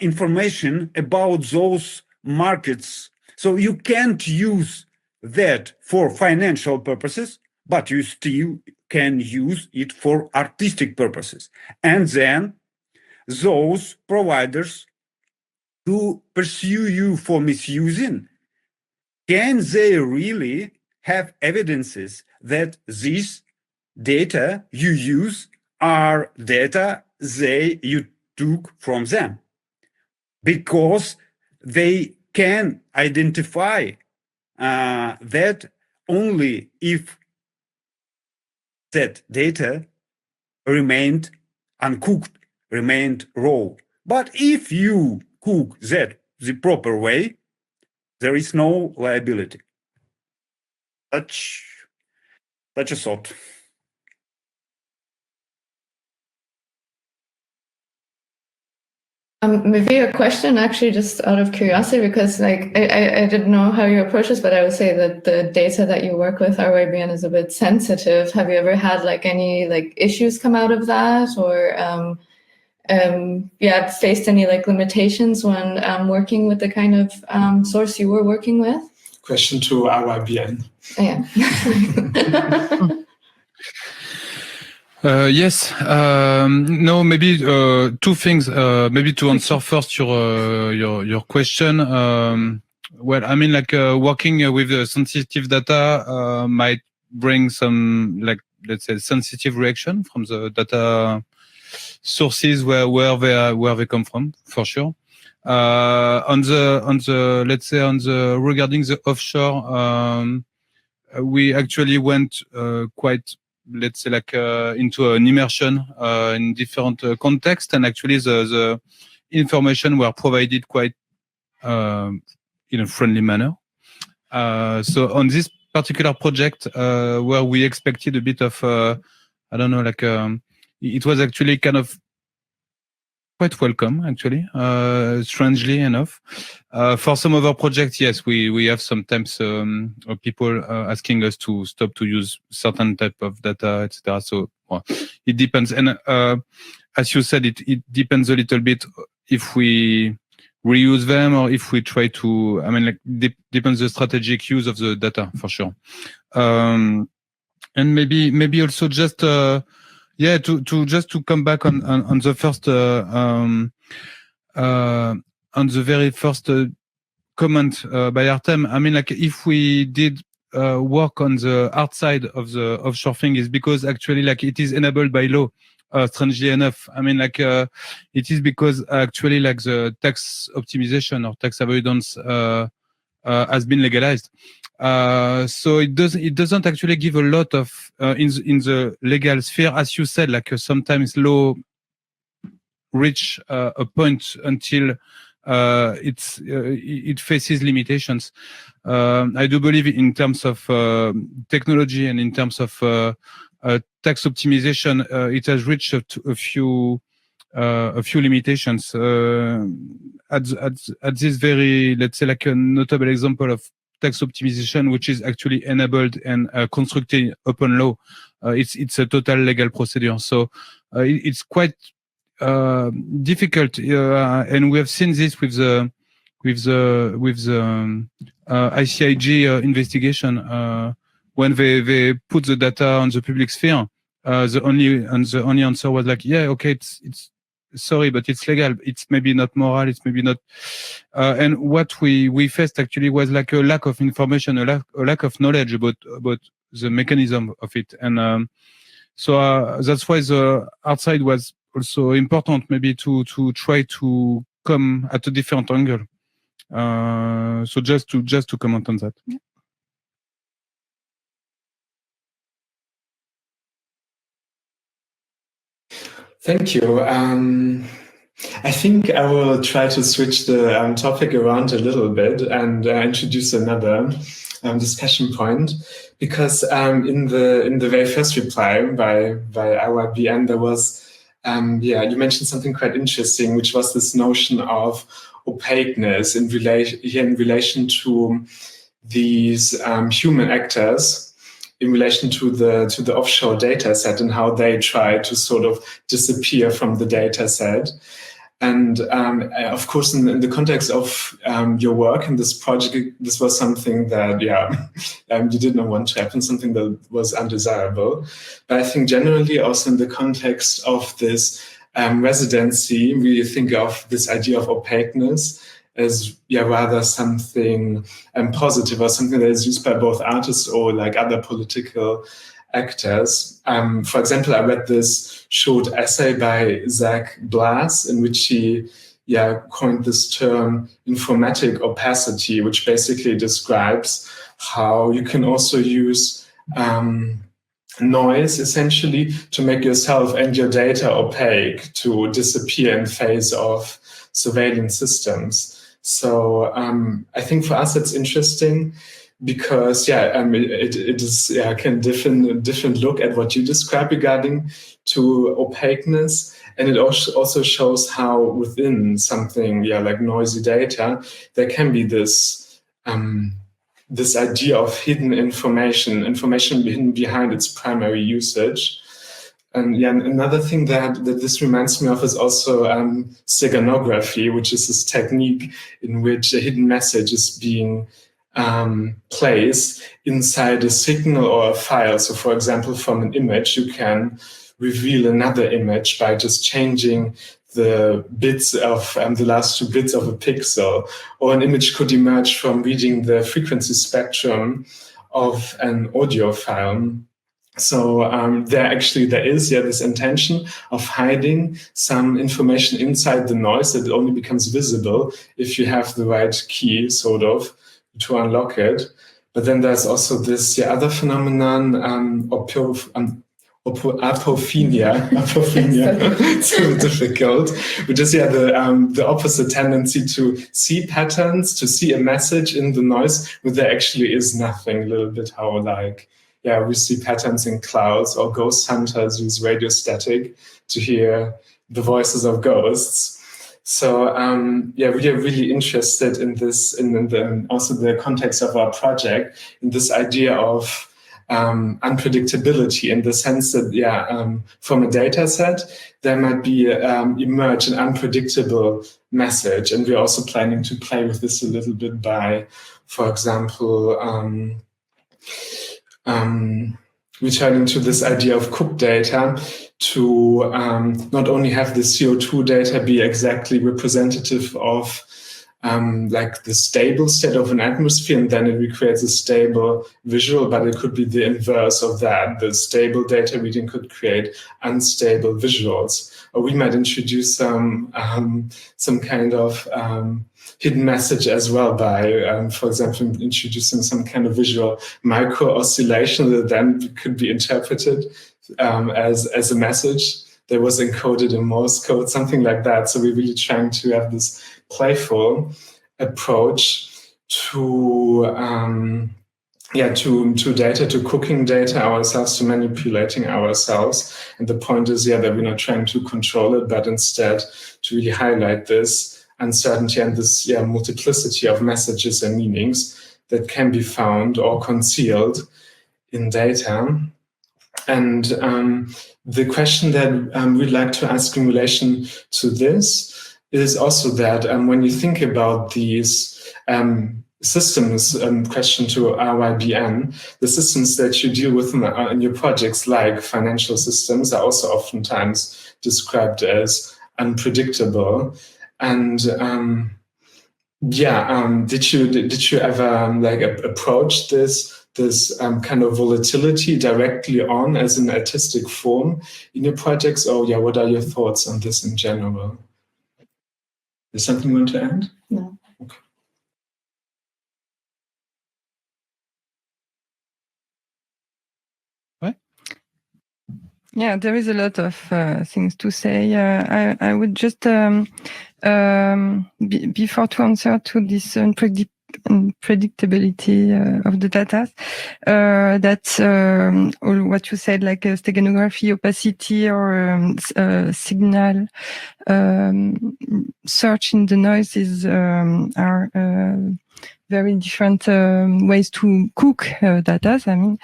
information about those markets. So you can't use that for financial purposes, but you still can use it for artistic purposes. And then those providers who pursue you for misusing, can they really have evidences that these data you use are data you took from them? Because they can identify that only if that data remained uncooked, remained raw. But if you cook that the proper way, there is no liability. Such a thought. Maybe a question, actually, just out of curiosity, because like I didn't know how you approach this, but I would say that the data that you work with, RYBN, is a bit sensitive. Have you ever had like any like issues come out of that, or faced any like limitations when working with the kind of source you were working with? Question to RYBN. Yeah. Yes. No, maybe two things. Maybe to answer first your question. Well, I mean, like working with sensitive data might bring some, like, let's say, sensitive reaction from the data sources where they come from, for sure. On the let's say regarding the offshore, we actually went quite, let's say, like into an immersion in different contexts, and actually the information were provided quite in a friendly manner. So on this particular project, where we expected a bit of I don't know, like it was actually kind of quite welcome, actually, strangely enough. For some other projects, yes, we have sometimes people asking us to stop to use certain type of data, etc. So it depends, and as you said, it depends a little bit if we reuse them or if we try to. I mean, like depends the strategic use of the data, for sure. And maybe also just. Yeah, to come back on the first on the very first comment by Artem. I mean, like if we did work on the outside of the offshore thing, is because actually like it is enabled by law. Strangely enough, I mean, like it is because actually like the tax optimization or tax avoidance has been legalized. So it doesn't actually give a lot of in the legal sphere, as you said, like sometimes law reach a point until it faces limitations. I do believe in terms of technology and in terms of tax optimization, it has reached a few limitations. At this very, let's say, like a notable example of tax optimization, which is actually enabled and constructed upon law. It's a total legal procedure. So it's quite difficult, and we have seen this with the ICIG investigation when they put the data on the public sphere. The only answer was like, yeah, okay, it's sorry, but it's legal. It's maybe not moral. It's maybe not. And what we faced actually was like a lack of information, a lack of knowledge about the mechanism of it. And so that's why the outside was also important, maybe to try to come at a different angle. So just to comment on that. Yeah. Thank you. I think I will try to switch the topic around a little bit and introduce another discussion point, because in the very first reply by RYBN, there was you mentioned something quite interesting, which was this notion of opaqueness in relation to these human actors, in relation to the offshore data set and how they try to sort of disappear from the data set. And of course, in the context of your work in this project, this was something that, you did not want to happen, something that was undesirable. But I think generally also in the context of this residency, we think of this idea of opaqueness as rather something positive, or something that is used by both artists or like other political actors. For example, I read this short essay by Zach Blass in which he coined this term informatic opacity, which basically describes how you can also use noise essentially to make yourself and your data opaque, to disappear in face of surveillance systems. So I think for us it's interesting because it is can different look at what you describe regarding to opaqueness, and it also shows how within something like noisy data there can be this this idea of hidden information hidden behind its primary usage. And another thing that this reminds me of is also steganography, which is this technique in which a hidden message is being placed inside a signal or a file. So for example, from an image, you can reveal another image by just changing the bits of the last 2 bits of a pixel, or an image could emerge from reading the frequency spectrum of an audio file. So there is this intention of hiding some information inside the noise that only becomes visible if you have the right key, sort of, to unlock it. But then there's also this other phenomenon, apophenia, it's so difficult, which is the opposite tendency to see patterns, to see a message in the noise where there actually is nothing. A little bit how we see patterns in clouds, or ghost hunters use radio static to hear the voices of ghosts. So we are really interested in this, in also the context of our project, in this idea of unpredictability, in the sense that from a data set there might be emerge an unpredictable message, and we're also planning to play with this a little bit by, for example, returning to this idea of cooked data, to not only have the CO2 data be exactly representative of the stable state of an atmosphere, and then it recreates a stable visual, but it could be the inverse of that. The stable data reading could create unstable visuals. Or we might introduce some kind of hidden message as well by, for example, introducing some kind of visual micro oscillation that then could be interpreted as a message that was encoded in Morse code, something like that. So we're really trying to have this playful approach to data, to cooking data ourselves, to manipulating ourselves. And the point is, that we're not trying to control it, but instead to really highlight this uncertainty and this multiplicity of messages and meanings that can be found or concealed in data. And the question that we'd like to ask in relation to this is also that when you think about these systems, question to RYBN, the systems that you deal with in your projects, like financial systems, are also oftentimes described as unpredictable. And did you ever approach this kind of volatility directly on as an artistic form in your projects? Or what are your thoughts on this in general? Is something you want to add? No. Okay. What? Yeah, there is a lot of things to say. I would just, before to answer to this unpredictability of the data, what you said, like steganography, opacity, or signal search in the noises are very different ways to cook data. I mean,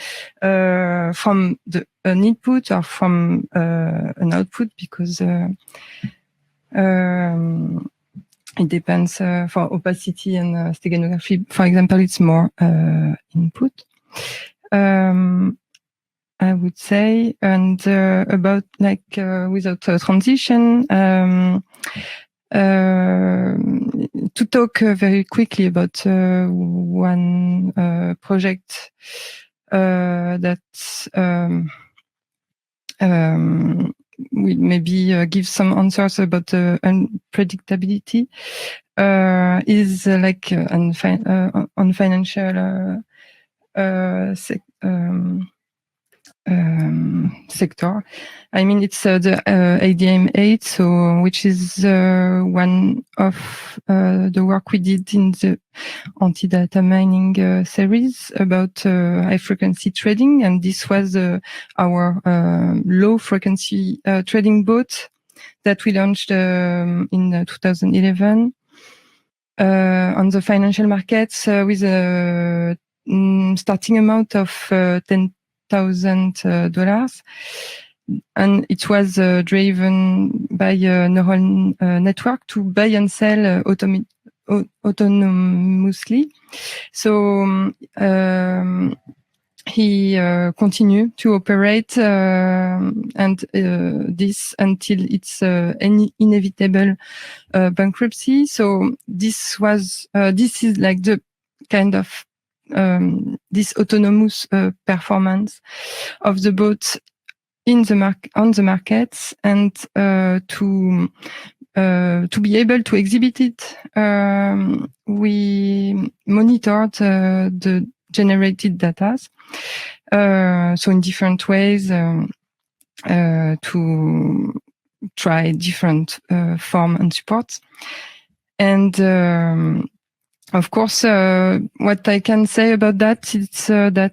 from an input or from an output, because it depends. For opacity and steganography, for example, it's more input, I would say. And about without transition, to talk very quickly about one project that will maybe give some answers about unpredictability, is on financial sector. I mean, it's the ADM8, so which is one of the work we did in the anti-data mining series about high-frequency trading, and this was our low-frequency trading bot that we launched in 2011 on the financial markets with a starting amount of $10,000, and it was driven by a neural network to buy and sell autonomously. So he continued to operate and this until its inevitable bankruptcy. So this was this is like the kind of this autonomous performance of the bot in the on the markets, and to be able to exhibit it, we monitored the generated data, so in different ways to try different form and supports. And of course, what I can say about that is that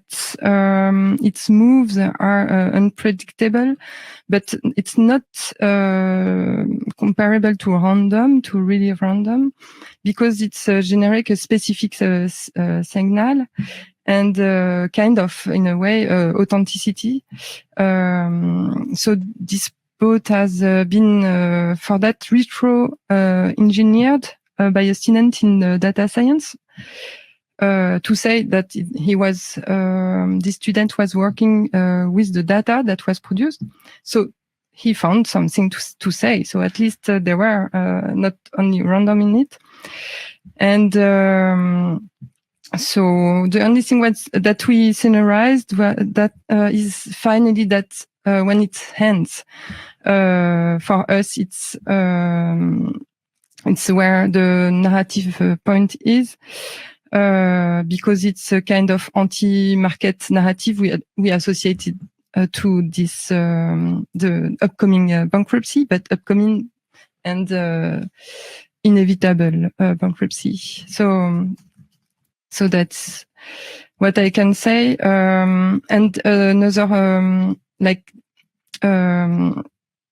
its moves are unpredictable, but it's not comparable to really random, because it's generic a specific signal and kind of, in a way, authenticity. So this bot has been, for that, retro-engineered by a student in data science, to say that he was, this student was working with the data that was produced. So he found something to say. So at least there were not only random in it. And so the only thing that we scenariized that is finally that when it ends, for us it's where the narrative point is, because it's a kind of anti-market narrative we associated to this the upcoming bankruptcy, but upcoming and inevitable bankruptcy. So that's what I can say. And another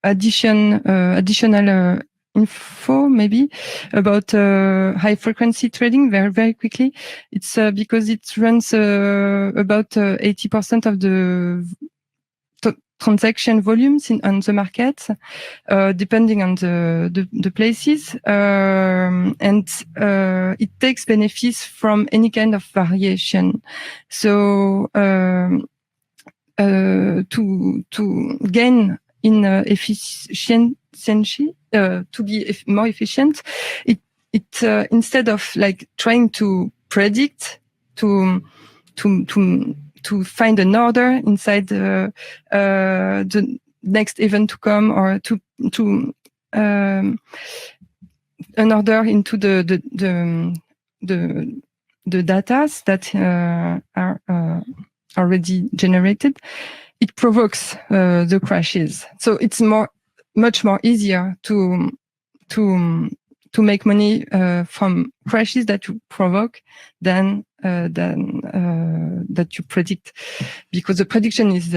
additional info maybe about high frequency trading very, very quickly. It's because it runs about 80% of the transaction volumes on the market, depending on the places, and it takes benefits from any kind of variation. So to gain in efficiency, to be more efficient, it instead of like trying to predict, to find an order inside the next event to come, or to an order into the data that are already generated, it provokes the crashes. So it's much more easier to make money from crashes that you provoke than that you predict, because the prediction is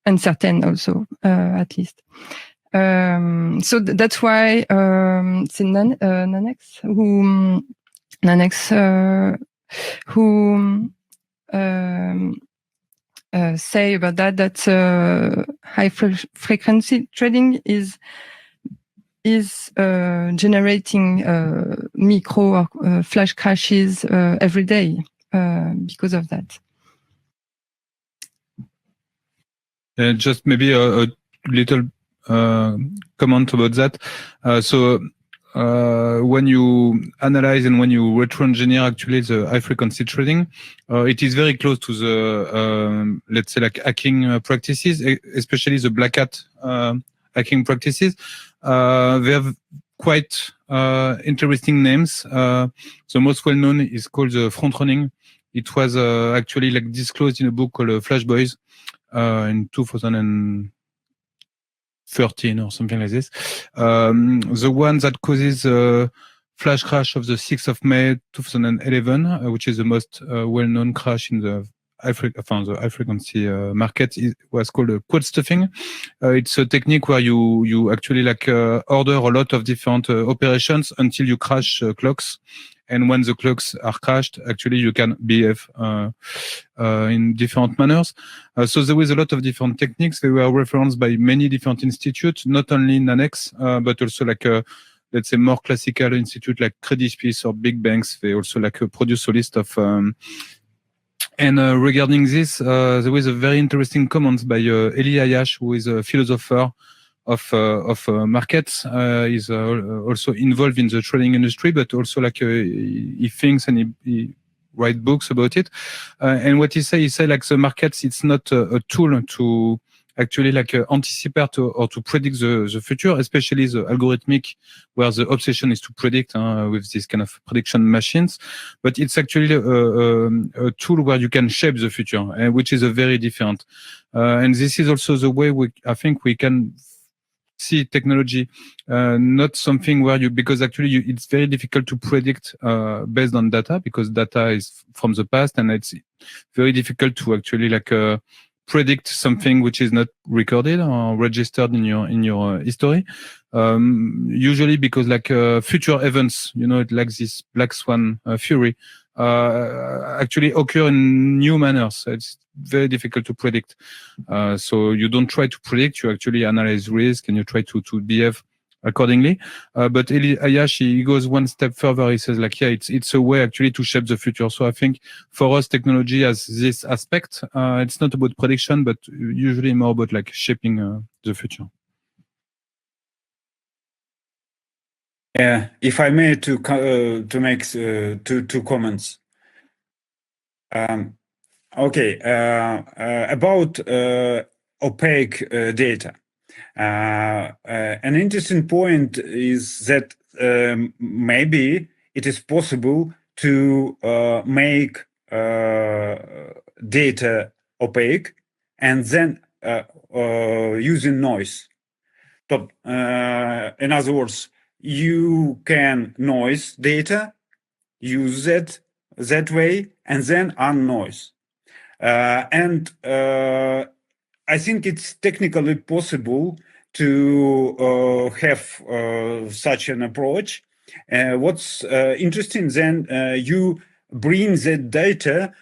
uncertain also, at least. So that's why it's Nanex who say about that high frequency trading is generating micro or flash crashes every day because of that. Just maybe a little comment about that. So when you analyze and when you retro-engineer actually the high-frequency trading, it is very close to the, let's say, like hacking practices, especially the black hat hacking practices. They have quite interesting names. The most well-known is called the front-running, It was actually like disclosed in a book called Flash Boys in 2013 or something like this. The one that causes flash crash of the 6th of May 2011, which is the most well-known crash in the African Sea market, was called quote stuffing. It's a technique where you actually like order a lot of different operations until you crash clocks. And when the clocks are crashed, actually you can behave in different manners. So there was a lot of different techniques. They were referenced by many different institutes, not only in Annex, but also like let's say more classical institute like Credit Suisse or big banks. They also like produce a list of. And regarding this, there was a very interesting comment by Eli Ayash, who is a philosopher of markets. He's also involved in the trading industry, but also like he thinks and he write books about it. And what he say like the markets, it's not a tool to actually like anticipate or to predict the future, especially the algorithmic, where the obsession is to predict with this kind of prediction machines. But it's actually a tool where you can shape the future, which is a very different. And this is also the way I think we can see technology, not something where because actually it's very difficult to predict based on data, because data is from the past, and it's very difficult to actually like predict something which is not recorded or registered in your history. Usually because like future events, like this black swan fury, actually occur in new manners. It's very difficult to predict. So you don't try to predict, you actually analyze risk and you try to behave accordingly. But Eli Ayash, he goes one step further. He says like, yeah, it's a way actually to shape the future. So I think for us, technology has this aspect. It's not about prediction, but usually more about like shaping the future. Yeah, if I may to make two comments. Okay, about opaque data. An interesting point is that maybe it is possible to make data opaque and then using noise. So, in other words, you can noise data, use it that way, and then unnoise. And I think it's technically possible to have such an approach. What's interesting then, you bring that data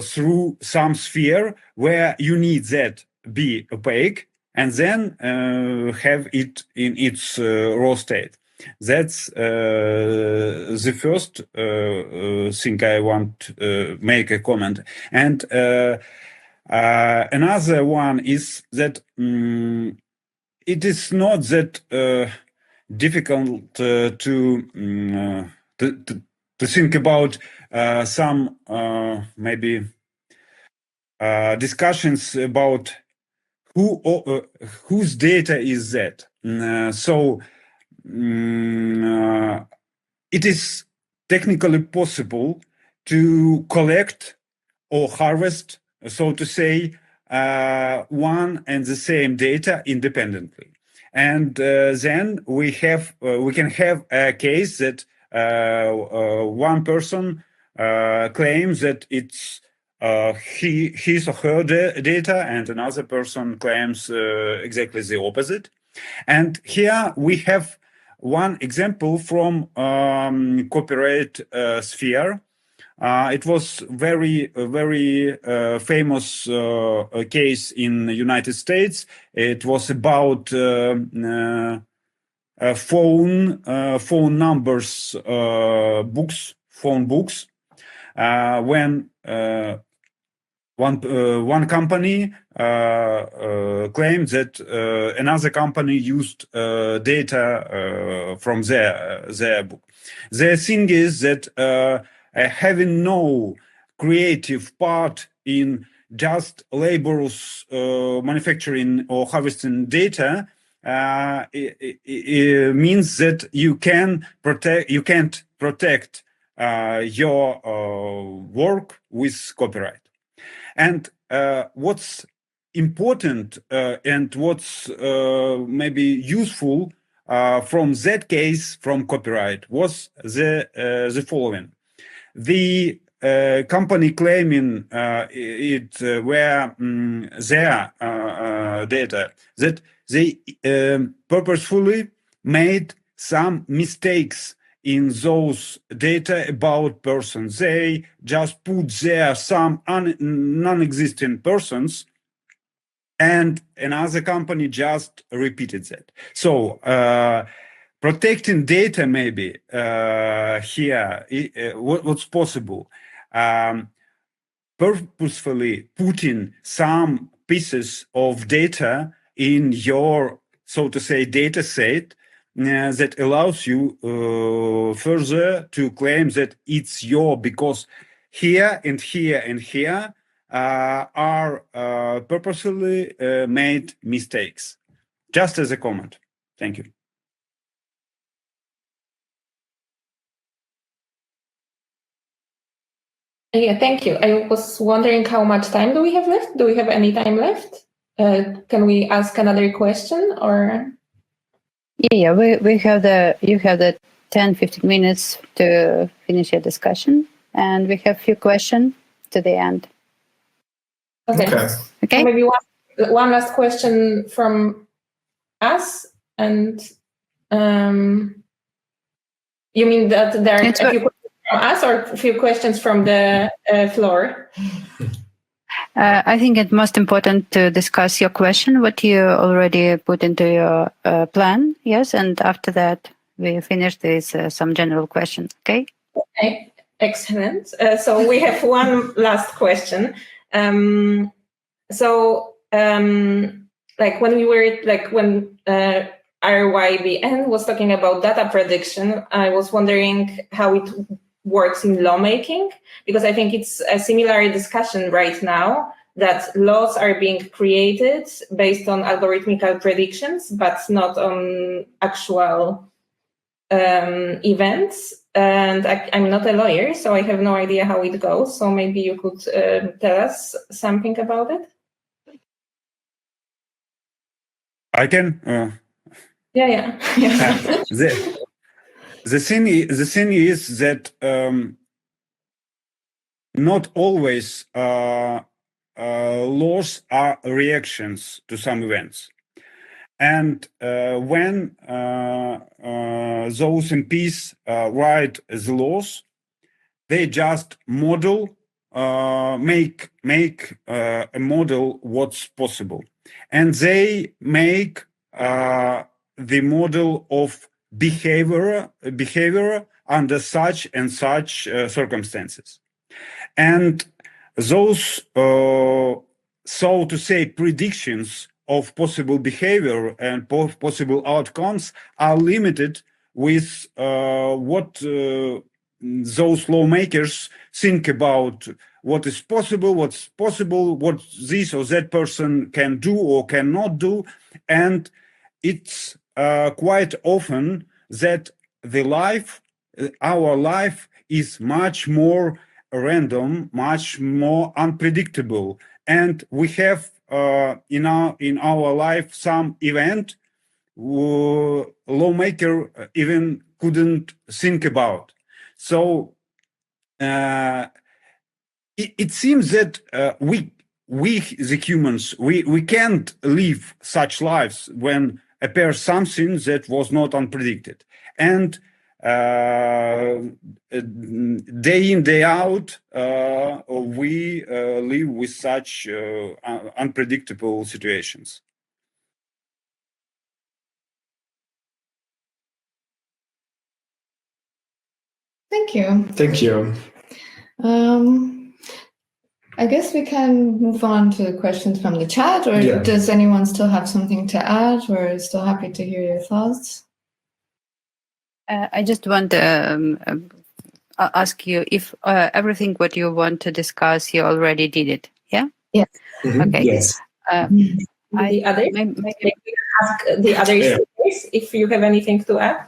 through some sphere where you need that be opaque, and then have it in its raw state. That's the first thing I want to make a comment. And another one is that it is not that difficult to think about some maybe discussions about whose data is that. So it is technically possible to collect or harvest, so to say, one and the same data independently, and then we can have a case that one person claims that it's his or her data, and another person claims exactly the opposite. And here we have one example from copyright sphere. It was very famous case in the United States. It was about phone numbers, phone books. When one company claimed that another company used data from their book. The thing is that having no creative part in just laborious manufacturing or harvesting data, it means that you can't protect your work with copyright. And what's important and what's maybe useful from that case from copyright was the following. The company claiming it were their data that they purposefully made some mistakes in those data about persons. They just put there some non-existent persons, and another company just repeated that. So protecting data maybe here, what's possible? Purposefully putting some pieces of data in your, so to say, data set that allows you further to claim that it's your, because here and here and here are purposefully made mistakes. Just as a comment. Thank you. Yeah, thank you. I was wondering how much time do we have left? Do we have any time left? Can we ask another question or? Yeah, we have you have the 10-15 minutes to finish your discussion, and we have a few questions to the end. Okay. Okay. Maybe one last question from us, and you mean that there are a few questions from us or a few questions from the floor? I think it's most important to discuss your question, what you already put into your plan. Yes, and after that we finish with some general questions. Okay. Okay. Excellent. So we have one last question. Like when we were when RYBN was talking about data prediction, I was wondering how it works in lawmaking, because I think it's a similar discussion right now that laws are being created based on algorithmical predictions, but not on actual events. And I'm not a lawyer, so I have no idea how it goes. So maybe you could tell us something about it. I can. Yeah. The thing is that not always laws are reactions to some events. And when those MPs write the laws, they just model, make a model what's possible, and they make the model of behavior under such and such circumstances, and those so to say predictions of possible behavior and possible outcomes are limited with what those lawmakers think about what is possible, what's possible, what this or that person can do or cannot do. And it's quite often that our life is much more random, much more unpredictable. And we have in our life some event lawmaker even couldn't think about. So it seems that we the humans, we can't live such lives when appears something that was not unpredicted. And day in, day out, we live with such unpredictable situations. Thank you. Thank you. I guess we can move on to questions from the chat, or does anyone still have something to add? We're still happy to hear your thoughts. I just want to ask you if everything what you want to discuss, you already did it, yeah? Yes. Mm-hmm. Okay. Yes. The others? Maybe ask the other speakers if you have anything to add.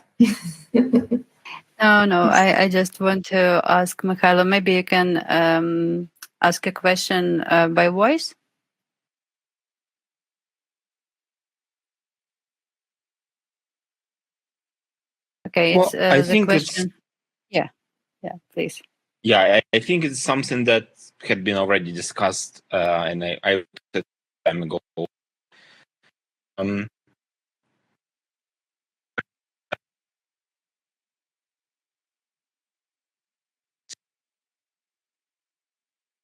No. I just want to ask Mikhailo, maybe you can ask a question by voice. Okay, Well, it's I the think question. Yeah, please. Yeah, I think it's something that had been already discussed, and I time ago.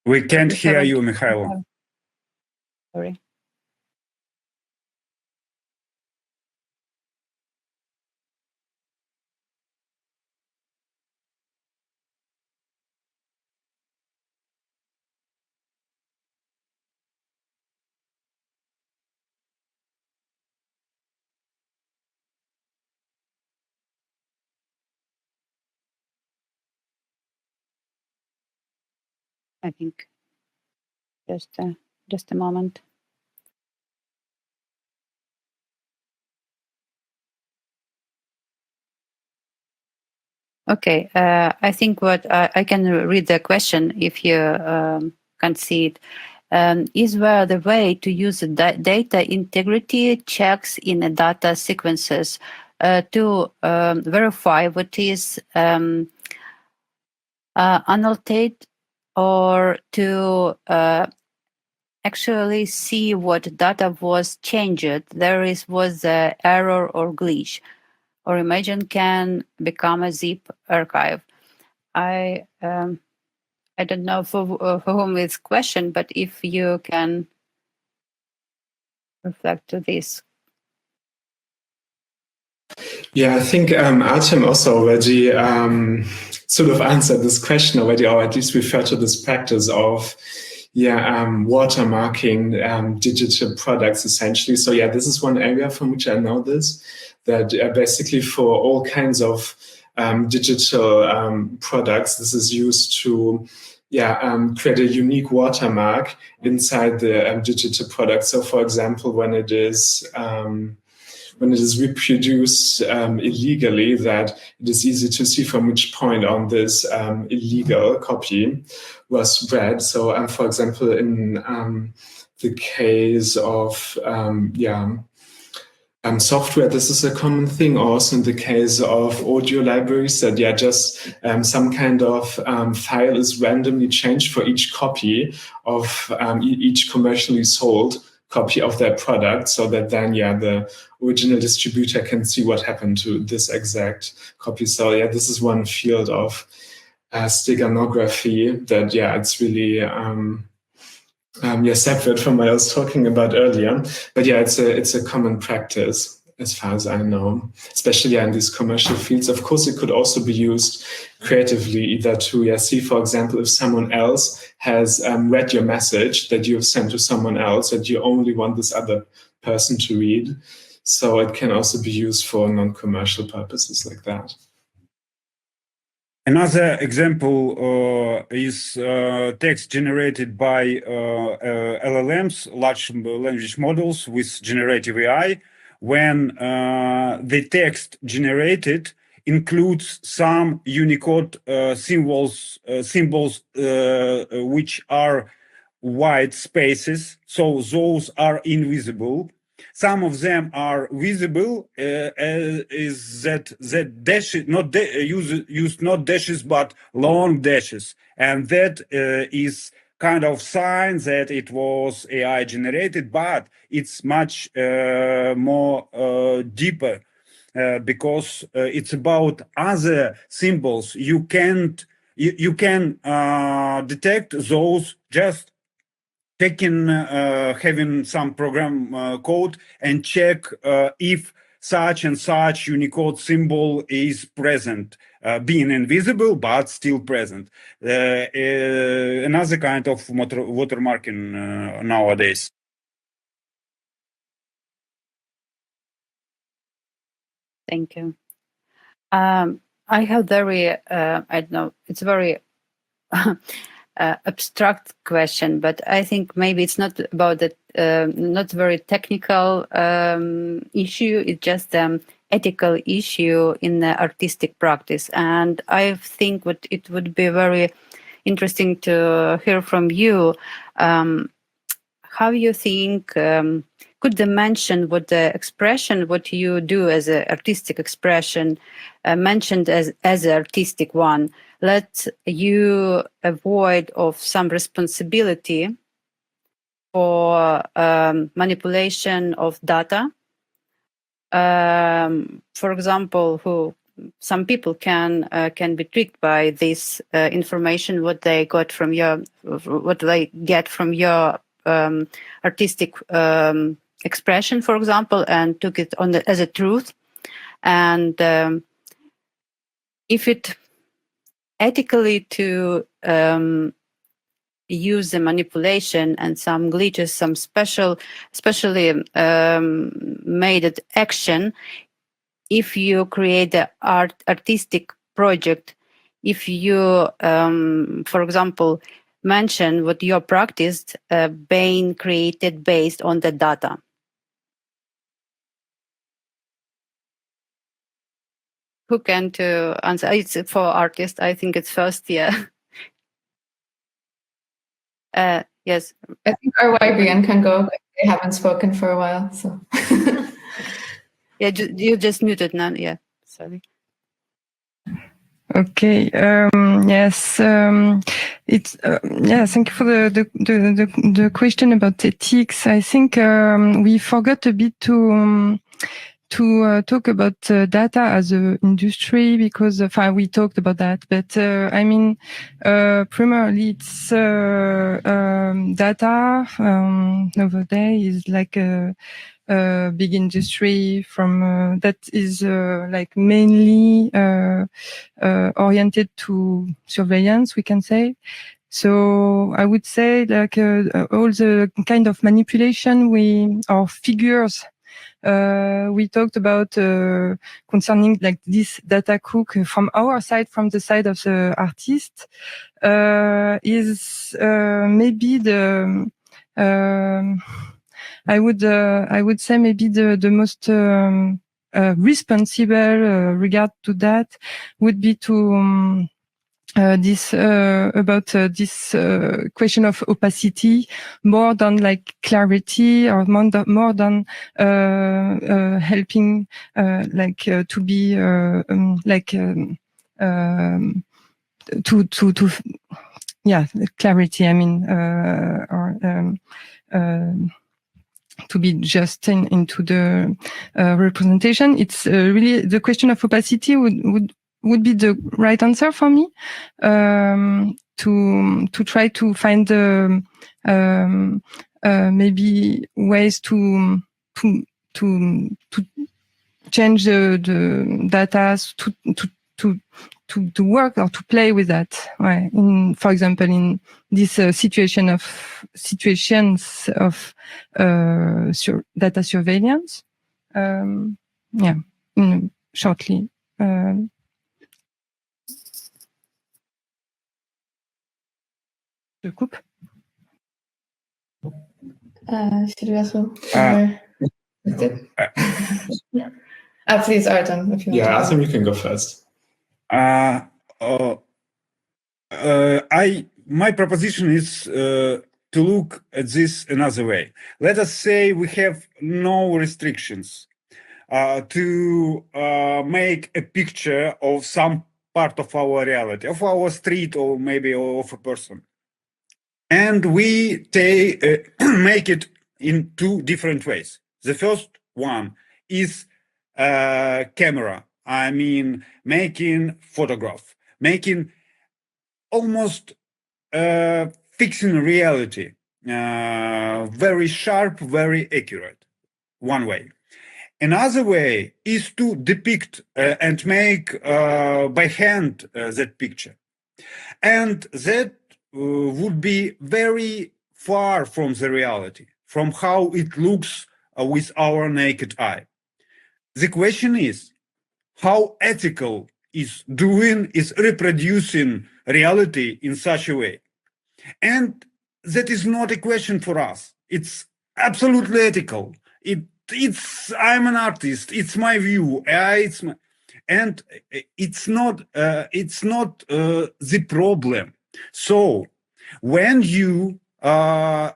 We can't We hear haven't- you, Mikhailo. Sorry. I think just a moment. Okay, I think what I can read the question if you can't see it. Is there the way to use data integrity checks in a data sequences to verify what is annotated, or to actually see what data was changed? Was the error or glitch, or imagine can become a zip archive. I don't know for whom it's question, but if you can reflect to this. Yeah, I think Artem also already sort of answered this question already, or at least referred to this practice of watermarking digital products essentially. So yeah, this is one area from which I know this, that basically for all kinds of digital products, this is used to create a unique watermark inside the digital product. So for example, when it is reproduced illegally, that it is easy to see from which point on this illegal copy was read. So, for example, in the case of software, this is a common thing. Also, in the case of audio libraries, that just some kind of file is randomly changed for each copy of each commercially sold copy of that product, so that then the original distributor can see what happened to this exact copy. So this is one field of steganography that it's really separate from what I was talking about earlier. But it's a common practice as far as I know, especially in these commercial fields. Of course, it could also be used creatively, either to see, for example, if someone else has read your message that you've sent to someone else that you only want this other person to read. So it can also be used for non-commercial purposes like that. Another example is text generated by LLMs, large language models with generative AI, when the text generated includes some Unicode symbols which are white spaces, so those are invisible. Some of them are visible, is that dashes not use not dashes but long dashes, and that is kind of sign that it was AI generated, but it's much more deeper because it's about other symbols. You can detect those just having some program code and check if such and such Unicode symbol is present, being invisible but still present. Another kind of watermarking nowadays. Thank you. I have very, I don't know, it's very abstract question, but I think maybe it's not about that, not very technical issue. It's just ethical issue in the artistic practice. And I think it would be very interesting to hear from you how you think could they mention what the expression, what you do as an artistic expression, mentioned as an artistic one, let you avoid of some responsibility for manipulation of data. For example, some people can be tricked by this information what they get from your artistic expression, for example, and took it on as a truth. And if it ethically to use the manipulation and some glitches, some especially made action, if you create the artistic project, if you, for example, mention what you practiced being created based on the data. Who can to answer? It's for artists. I think it's first, yeah. Yes. I think RYBN can go. They haven't spoken for a while, so. Yeah, you just muted now. Yeah, sorry. Okay. Yes. It's yeah. Thank you for the question about ethics. I think we forgot a bit to talk about data as an industry because we talked about that, but I mean primarily it's data nowadays is like a big industry from that is like mainly oriented to surveillance, we can say. So I would say like all the kind of manipulation or figures we talked about concerning like this data cook from our side, from the side of the artist, is maybe the I would say maybe the most responsible regard to that would be to this question of opacity more than like clarity or more than helping to be clarity. I mean to be just into the representation. It's really the question of opacity would be the right answer for me, to try to find maybe ways to change the data to work or to play with that. Right. For example, in this situations of data surveillance. Shortly. Je coupe. Should we also? Please, Artem, if you want. Yeah, Artem, you can go first. My proposition is to look at this another way. Let us say we have no restrictions to make a picture of some part of our reality, of our street, or maybe of a person. And we make it in two different ways. The first one is camera. I mean, making photograph, making almost fixing reality, very sharp, very accurate, one way. Another way is to depict and make by hand that picture. And that would be very far from the reality, from how it looks with our naked eye. The question is, how ethical is reproducing reality in such a way? And that is not a question for us. It's absolutely ethical. It I'm an artist. It's my view. And it's not the problem. So when you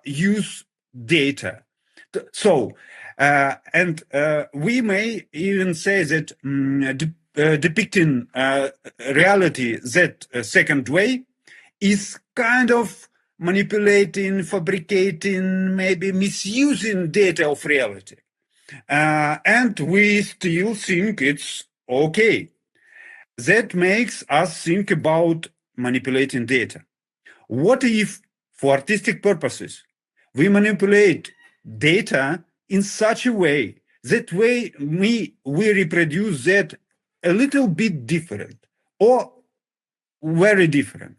use data, we may even say that depicting reality that second way is kind of manipulating, fabricating, maybe misusing data of reality. And we still think it's okay. That makes us think about manipulating data. What if, for artistic purposes, we manipulate data in such a way that we reproduce that a little bit different or very different?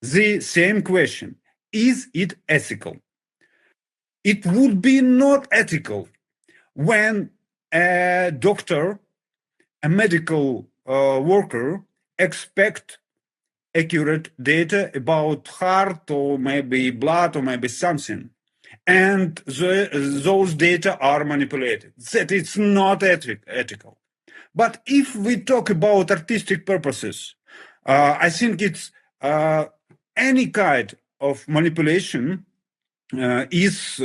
The same question, is it ethical? It would be not ethical when a doctor, a medical worker expect accurate data about heart or maybe blood or maybe something, and those data are manipulated. That it's not ethical. But if we talk about artistic purposes, I think it's any kind of manipulation is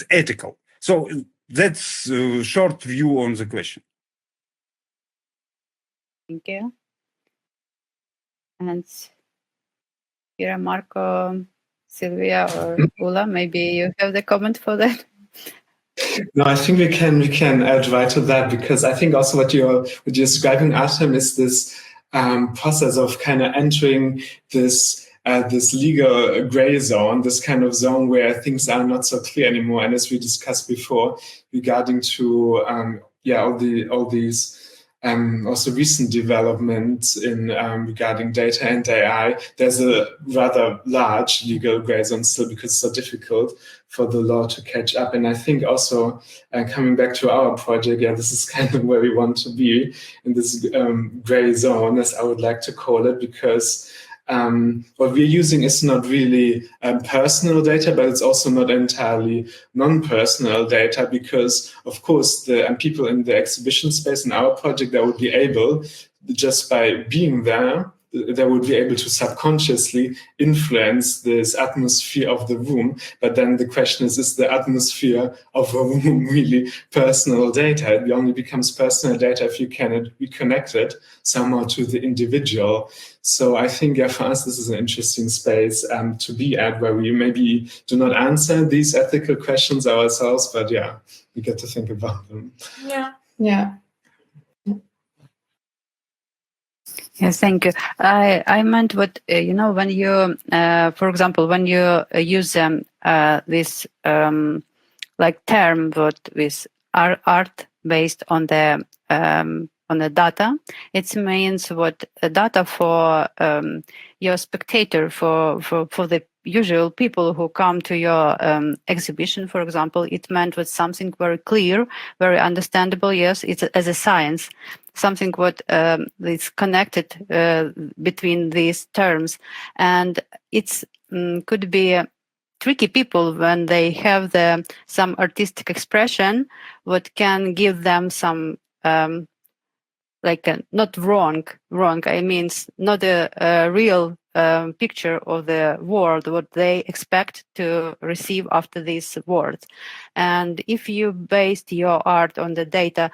ethical. So that's a short view on the question. Thank you. And here, Marco, Silvia, or Ula, maybe you have the comment for that. No, I think we can add right to that, because I think also what you're describing, Artem, is this process of kind of entering this legal gray zone, this kind of zone where things are not so clear anymore. And as we discussed before, regarding to all these also recent developments in regarding data and AI, there's a rather large legal gray zone still, because it's so difficult for the law to catch up. And I think also coming back to our project, this is kind of where we want to be, in this gray zone, as I would like to call it, because what we're using is not really personal data, but it's also not entirely non-personal data, because, of course, the people in the exhibition space in our project, they would be able, just by being there, they would be able to subconsciously influence this atmosphere of the room. But then the question is the atmosphere of a room really personal data? It only becomes personal data if you can reconnect it somehow to the individual. So I think, for us, this is an interesting space to be at, where we maybe do not answer these ethical questions ourselves, but we get to think about them. Yeah. Yes, thank you. I meant what, when you, for example, when you use this like term, what with art based on the data, it means what data for your spectator, for the usual people who come to your exhibition, for example, it meant with something very clear, very understandable. Yes, it's as a science, something what is connected between these terms, and it's could be tricky people when they have some artistic expression, what can give them some not wrong. I mean, not a real picture of the world, what they expect to receive after these words. And if you based your art on the data,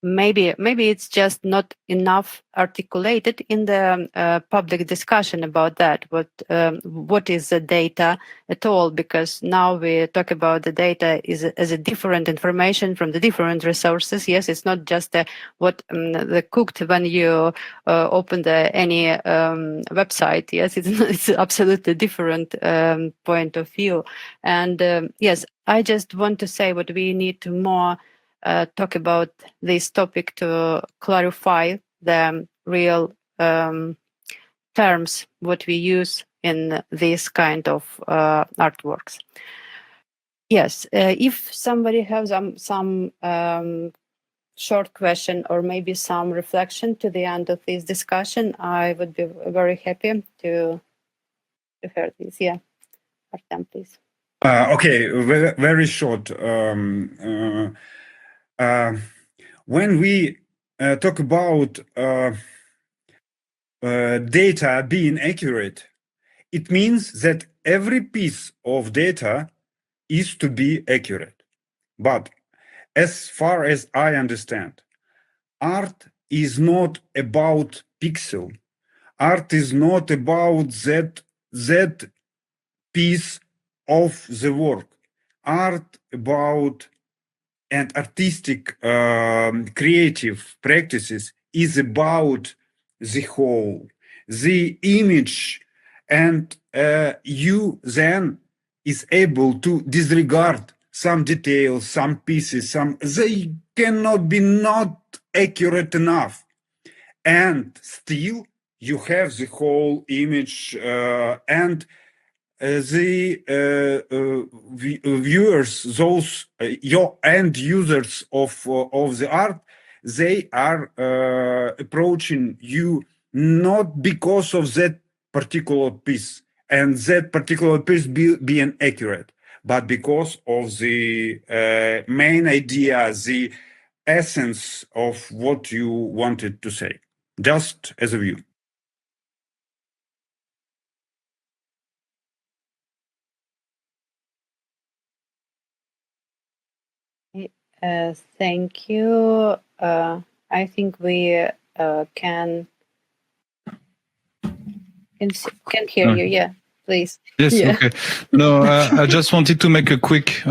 maybe it's just not enough articulated in the public discussion about that. What is the data at all? Because now we talk about the data as a different information from the different resources. Yes, it's not just what the cooked when you open any website. Yes, it's absolutely different point of view. And yes, I just want to say what we need to more talk about this topic to clarify the real terms what we use in this kind of artworks. Yes, if somebody has some short question or maybe some reflection to the end of this discussion, I would be very happy to hear this. Yeah, Artem, please. Okay, very short. When we talk about data being accurate, it means that every piece of data is to be accurate. But as far as I understand, art is not about pixel. Art is not about that piece of the work. Art about and artistic creative practices is about the whole, the image, and you then is able to disregard some details, some pieces, they cannot be not accurate enough, and still you have the whole image and the viewers, those your end users of the art, they are approaching you not because of that particular piece and that particular piece being accurate, but because of the main idea, the essence of what you wanted to say, just as a view. Thank you. I think we can hear you. Yeah, please. Yes. Yeah. Okay. No, I just wanted to make a quite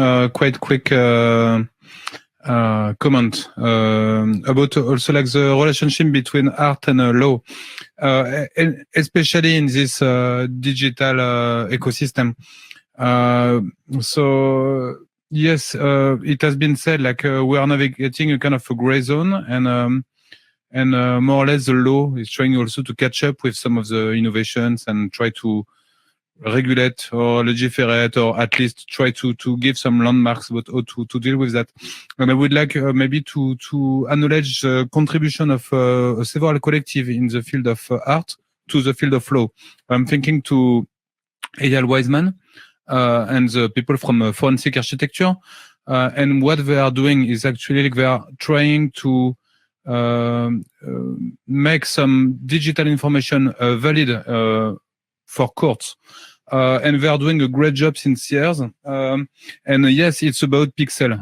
quick comment about also like the relationship between art and law, and especially in this digital ecosystem. So yes, it has been said like we are navigating a kind of a gray zone, and more or less the law is trying also to catch up with some of the innovations and try to regulate or legiferate, or at least try to give some landmarks about how to deal with that. And I would like maybe to acknowledge the contribution of several collectives in the field of art to the field of law. I'm thinking to RYBN and the people from forensic architecture, and what they are doing is actually like they are trying to make some digital information valid for courts. And they are doing a great job since years. And yes, it's about pixel.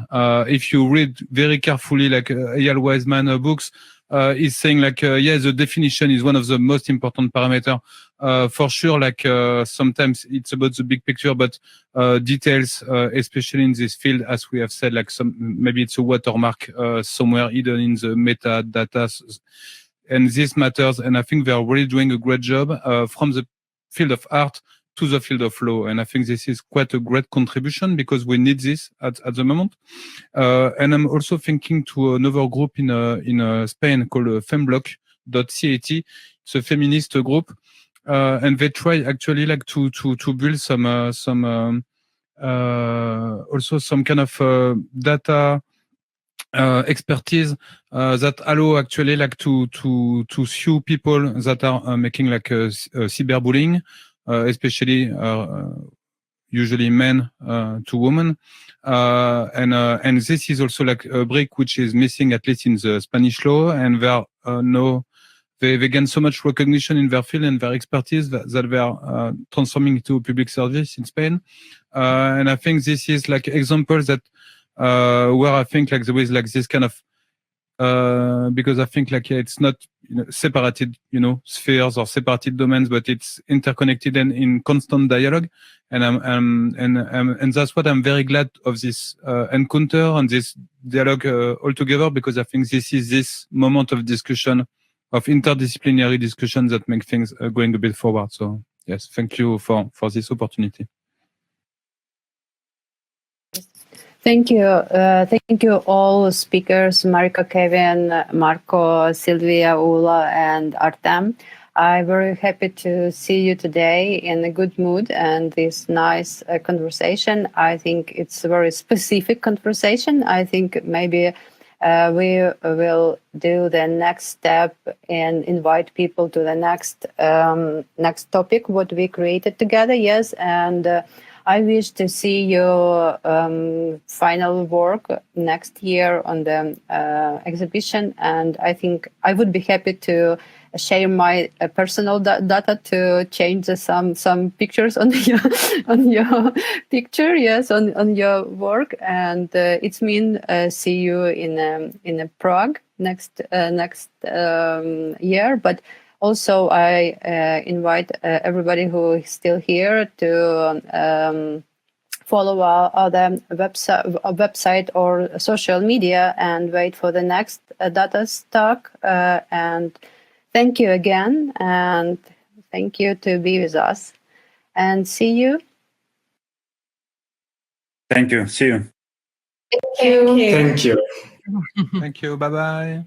If you read very carefully, like Eyal Weizman books, is saying like, yes, the definition is one of the most important parameter. For sure, like sometimes it's about the big picture, but details, especially in this field, as we have said, like maybe it's a watermark somewhere hidden in the metadata, and this matters. And I think they are really doing a great job from the field of art to the field of law. And I think this is quite a great contribution because we need this at the moment. And I'm also thinking to another group in Spain called femblock.cat. It's a feminist group. And they try actually like to build some also some kind of data expertise that allow actually like to sue people that are making like cyberbullying, especially usually men to women, and this is also like a brick which is missing at least in the Spanish law, and there are they gain so much recognition in their field and their expertise that they are transforming into public service in Spain, and I think this is like examples that where I think like there is like this kind of because I think like it's not separated spheres or separated domains, but it's interconnected and in constant dialogue, and and that's what I'm very glad of this encounter and this dialogue altogether, because I think this is this moment of discussion, of interdisciplinary discussion that make things going a bit forward. So yes, thank you for this opportunity. Thank you. Thank you all speakers, Marika, Kevin, Marco, Sylvia, Ula, and Artem. I'm very happy to see you today in a good mood and this nice conversation. I think it's a very specific conversation. I think maybe we will do the next step and invite people to the next topic what we created together. Yes, and I wish to see your final work next year on the exhibition, and I think I would be happy to share my personal data to change some pictures on your picture, yes, on your work, and it's mean see you in Prague next year, but also I invite everybody who is still here to follow our other website or social media and wait for the next data talk. And thank you again, and thank you to be with us, and see you. Thank you. See you. Thank you. Thank you. Thank you. Bye bye.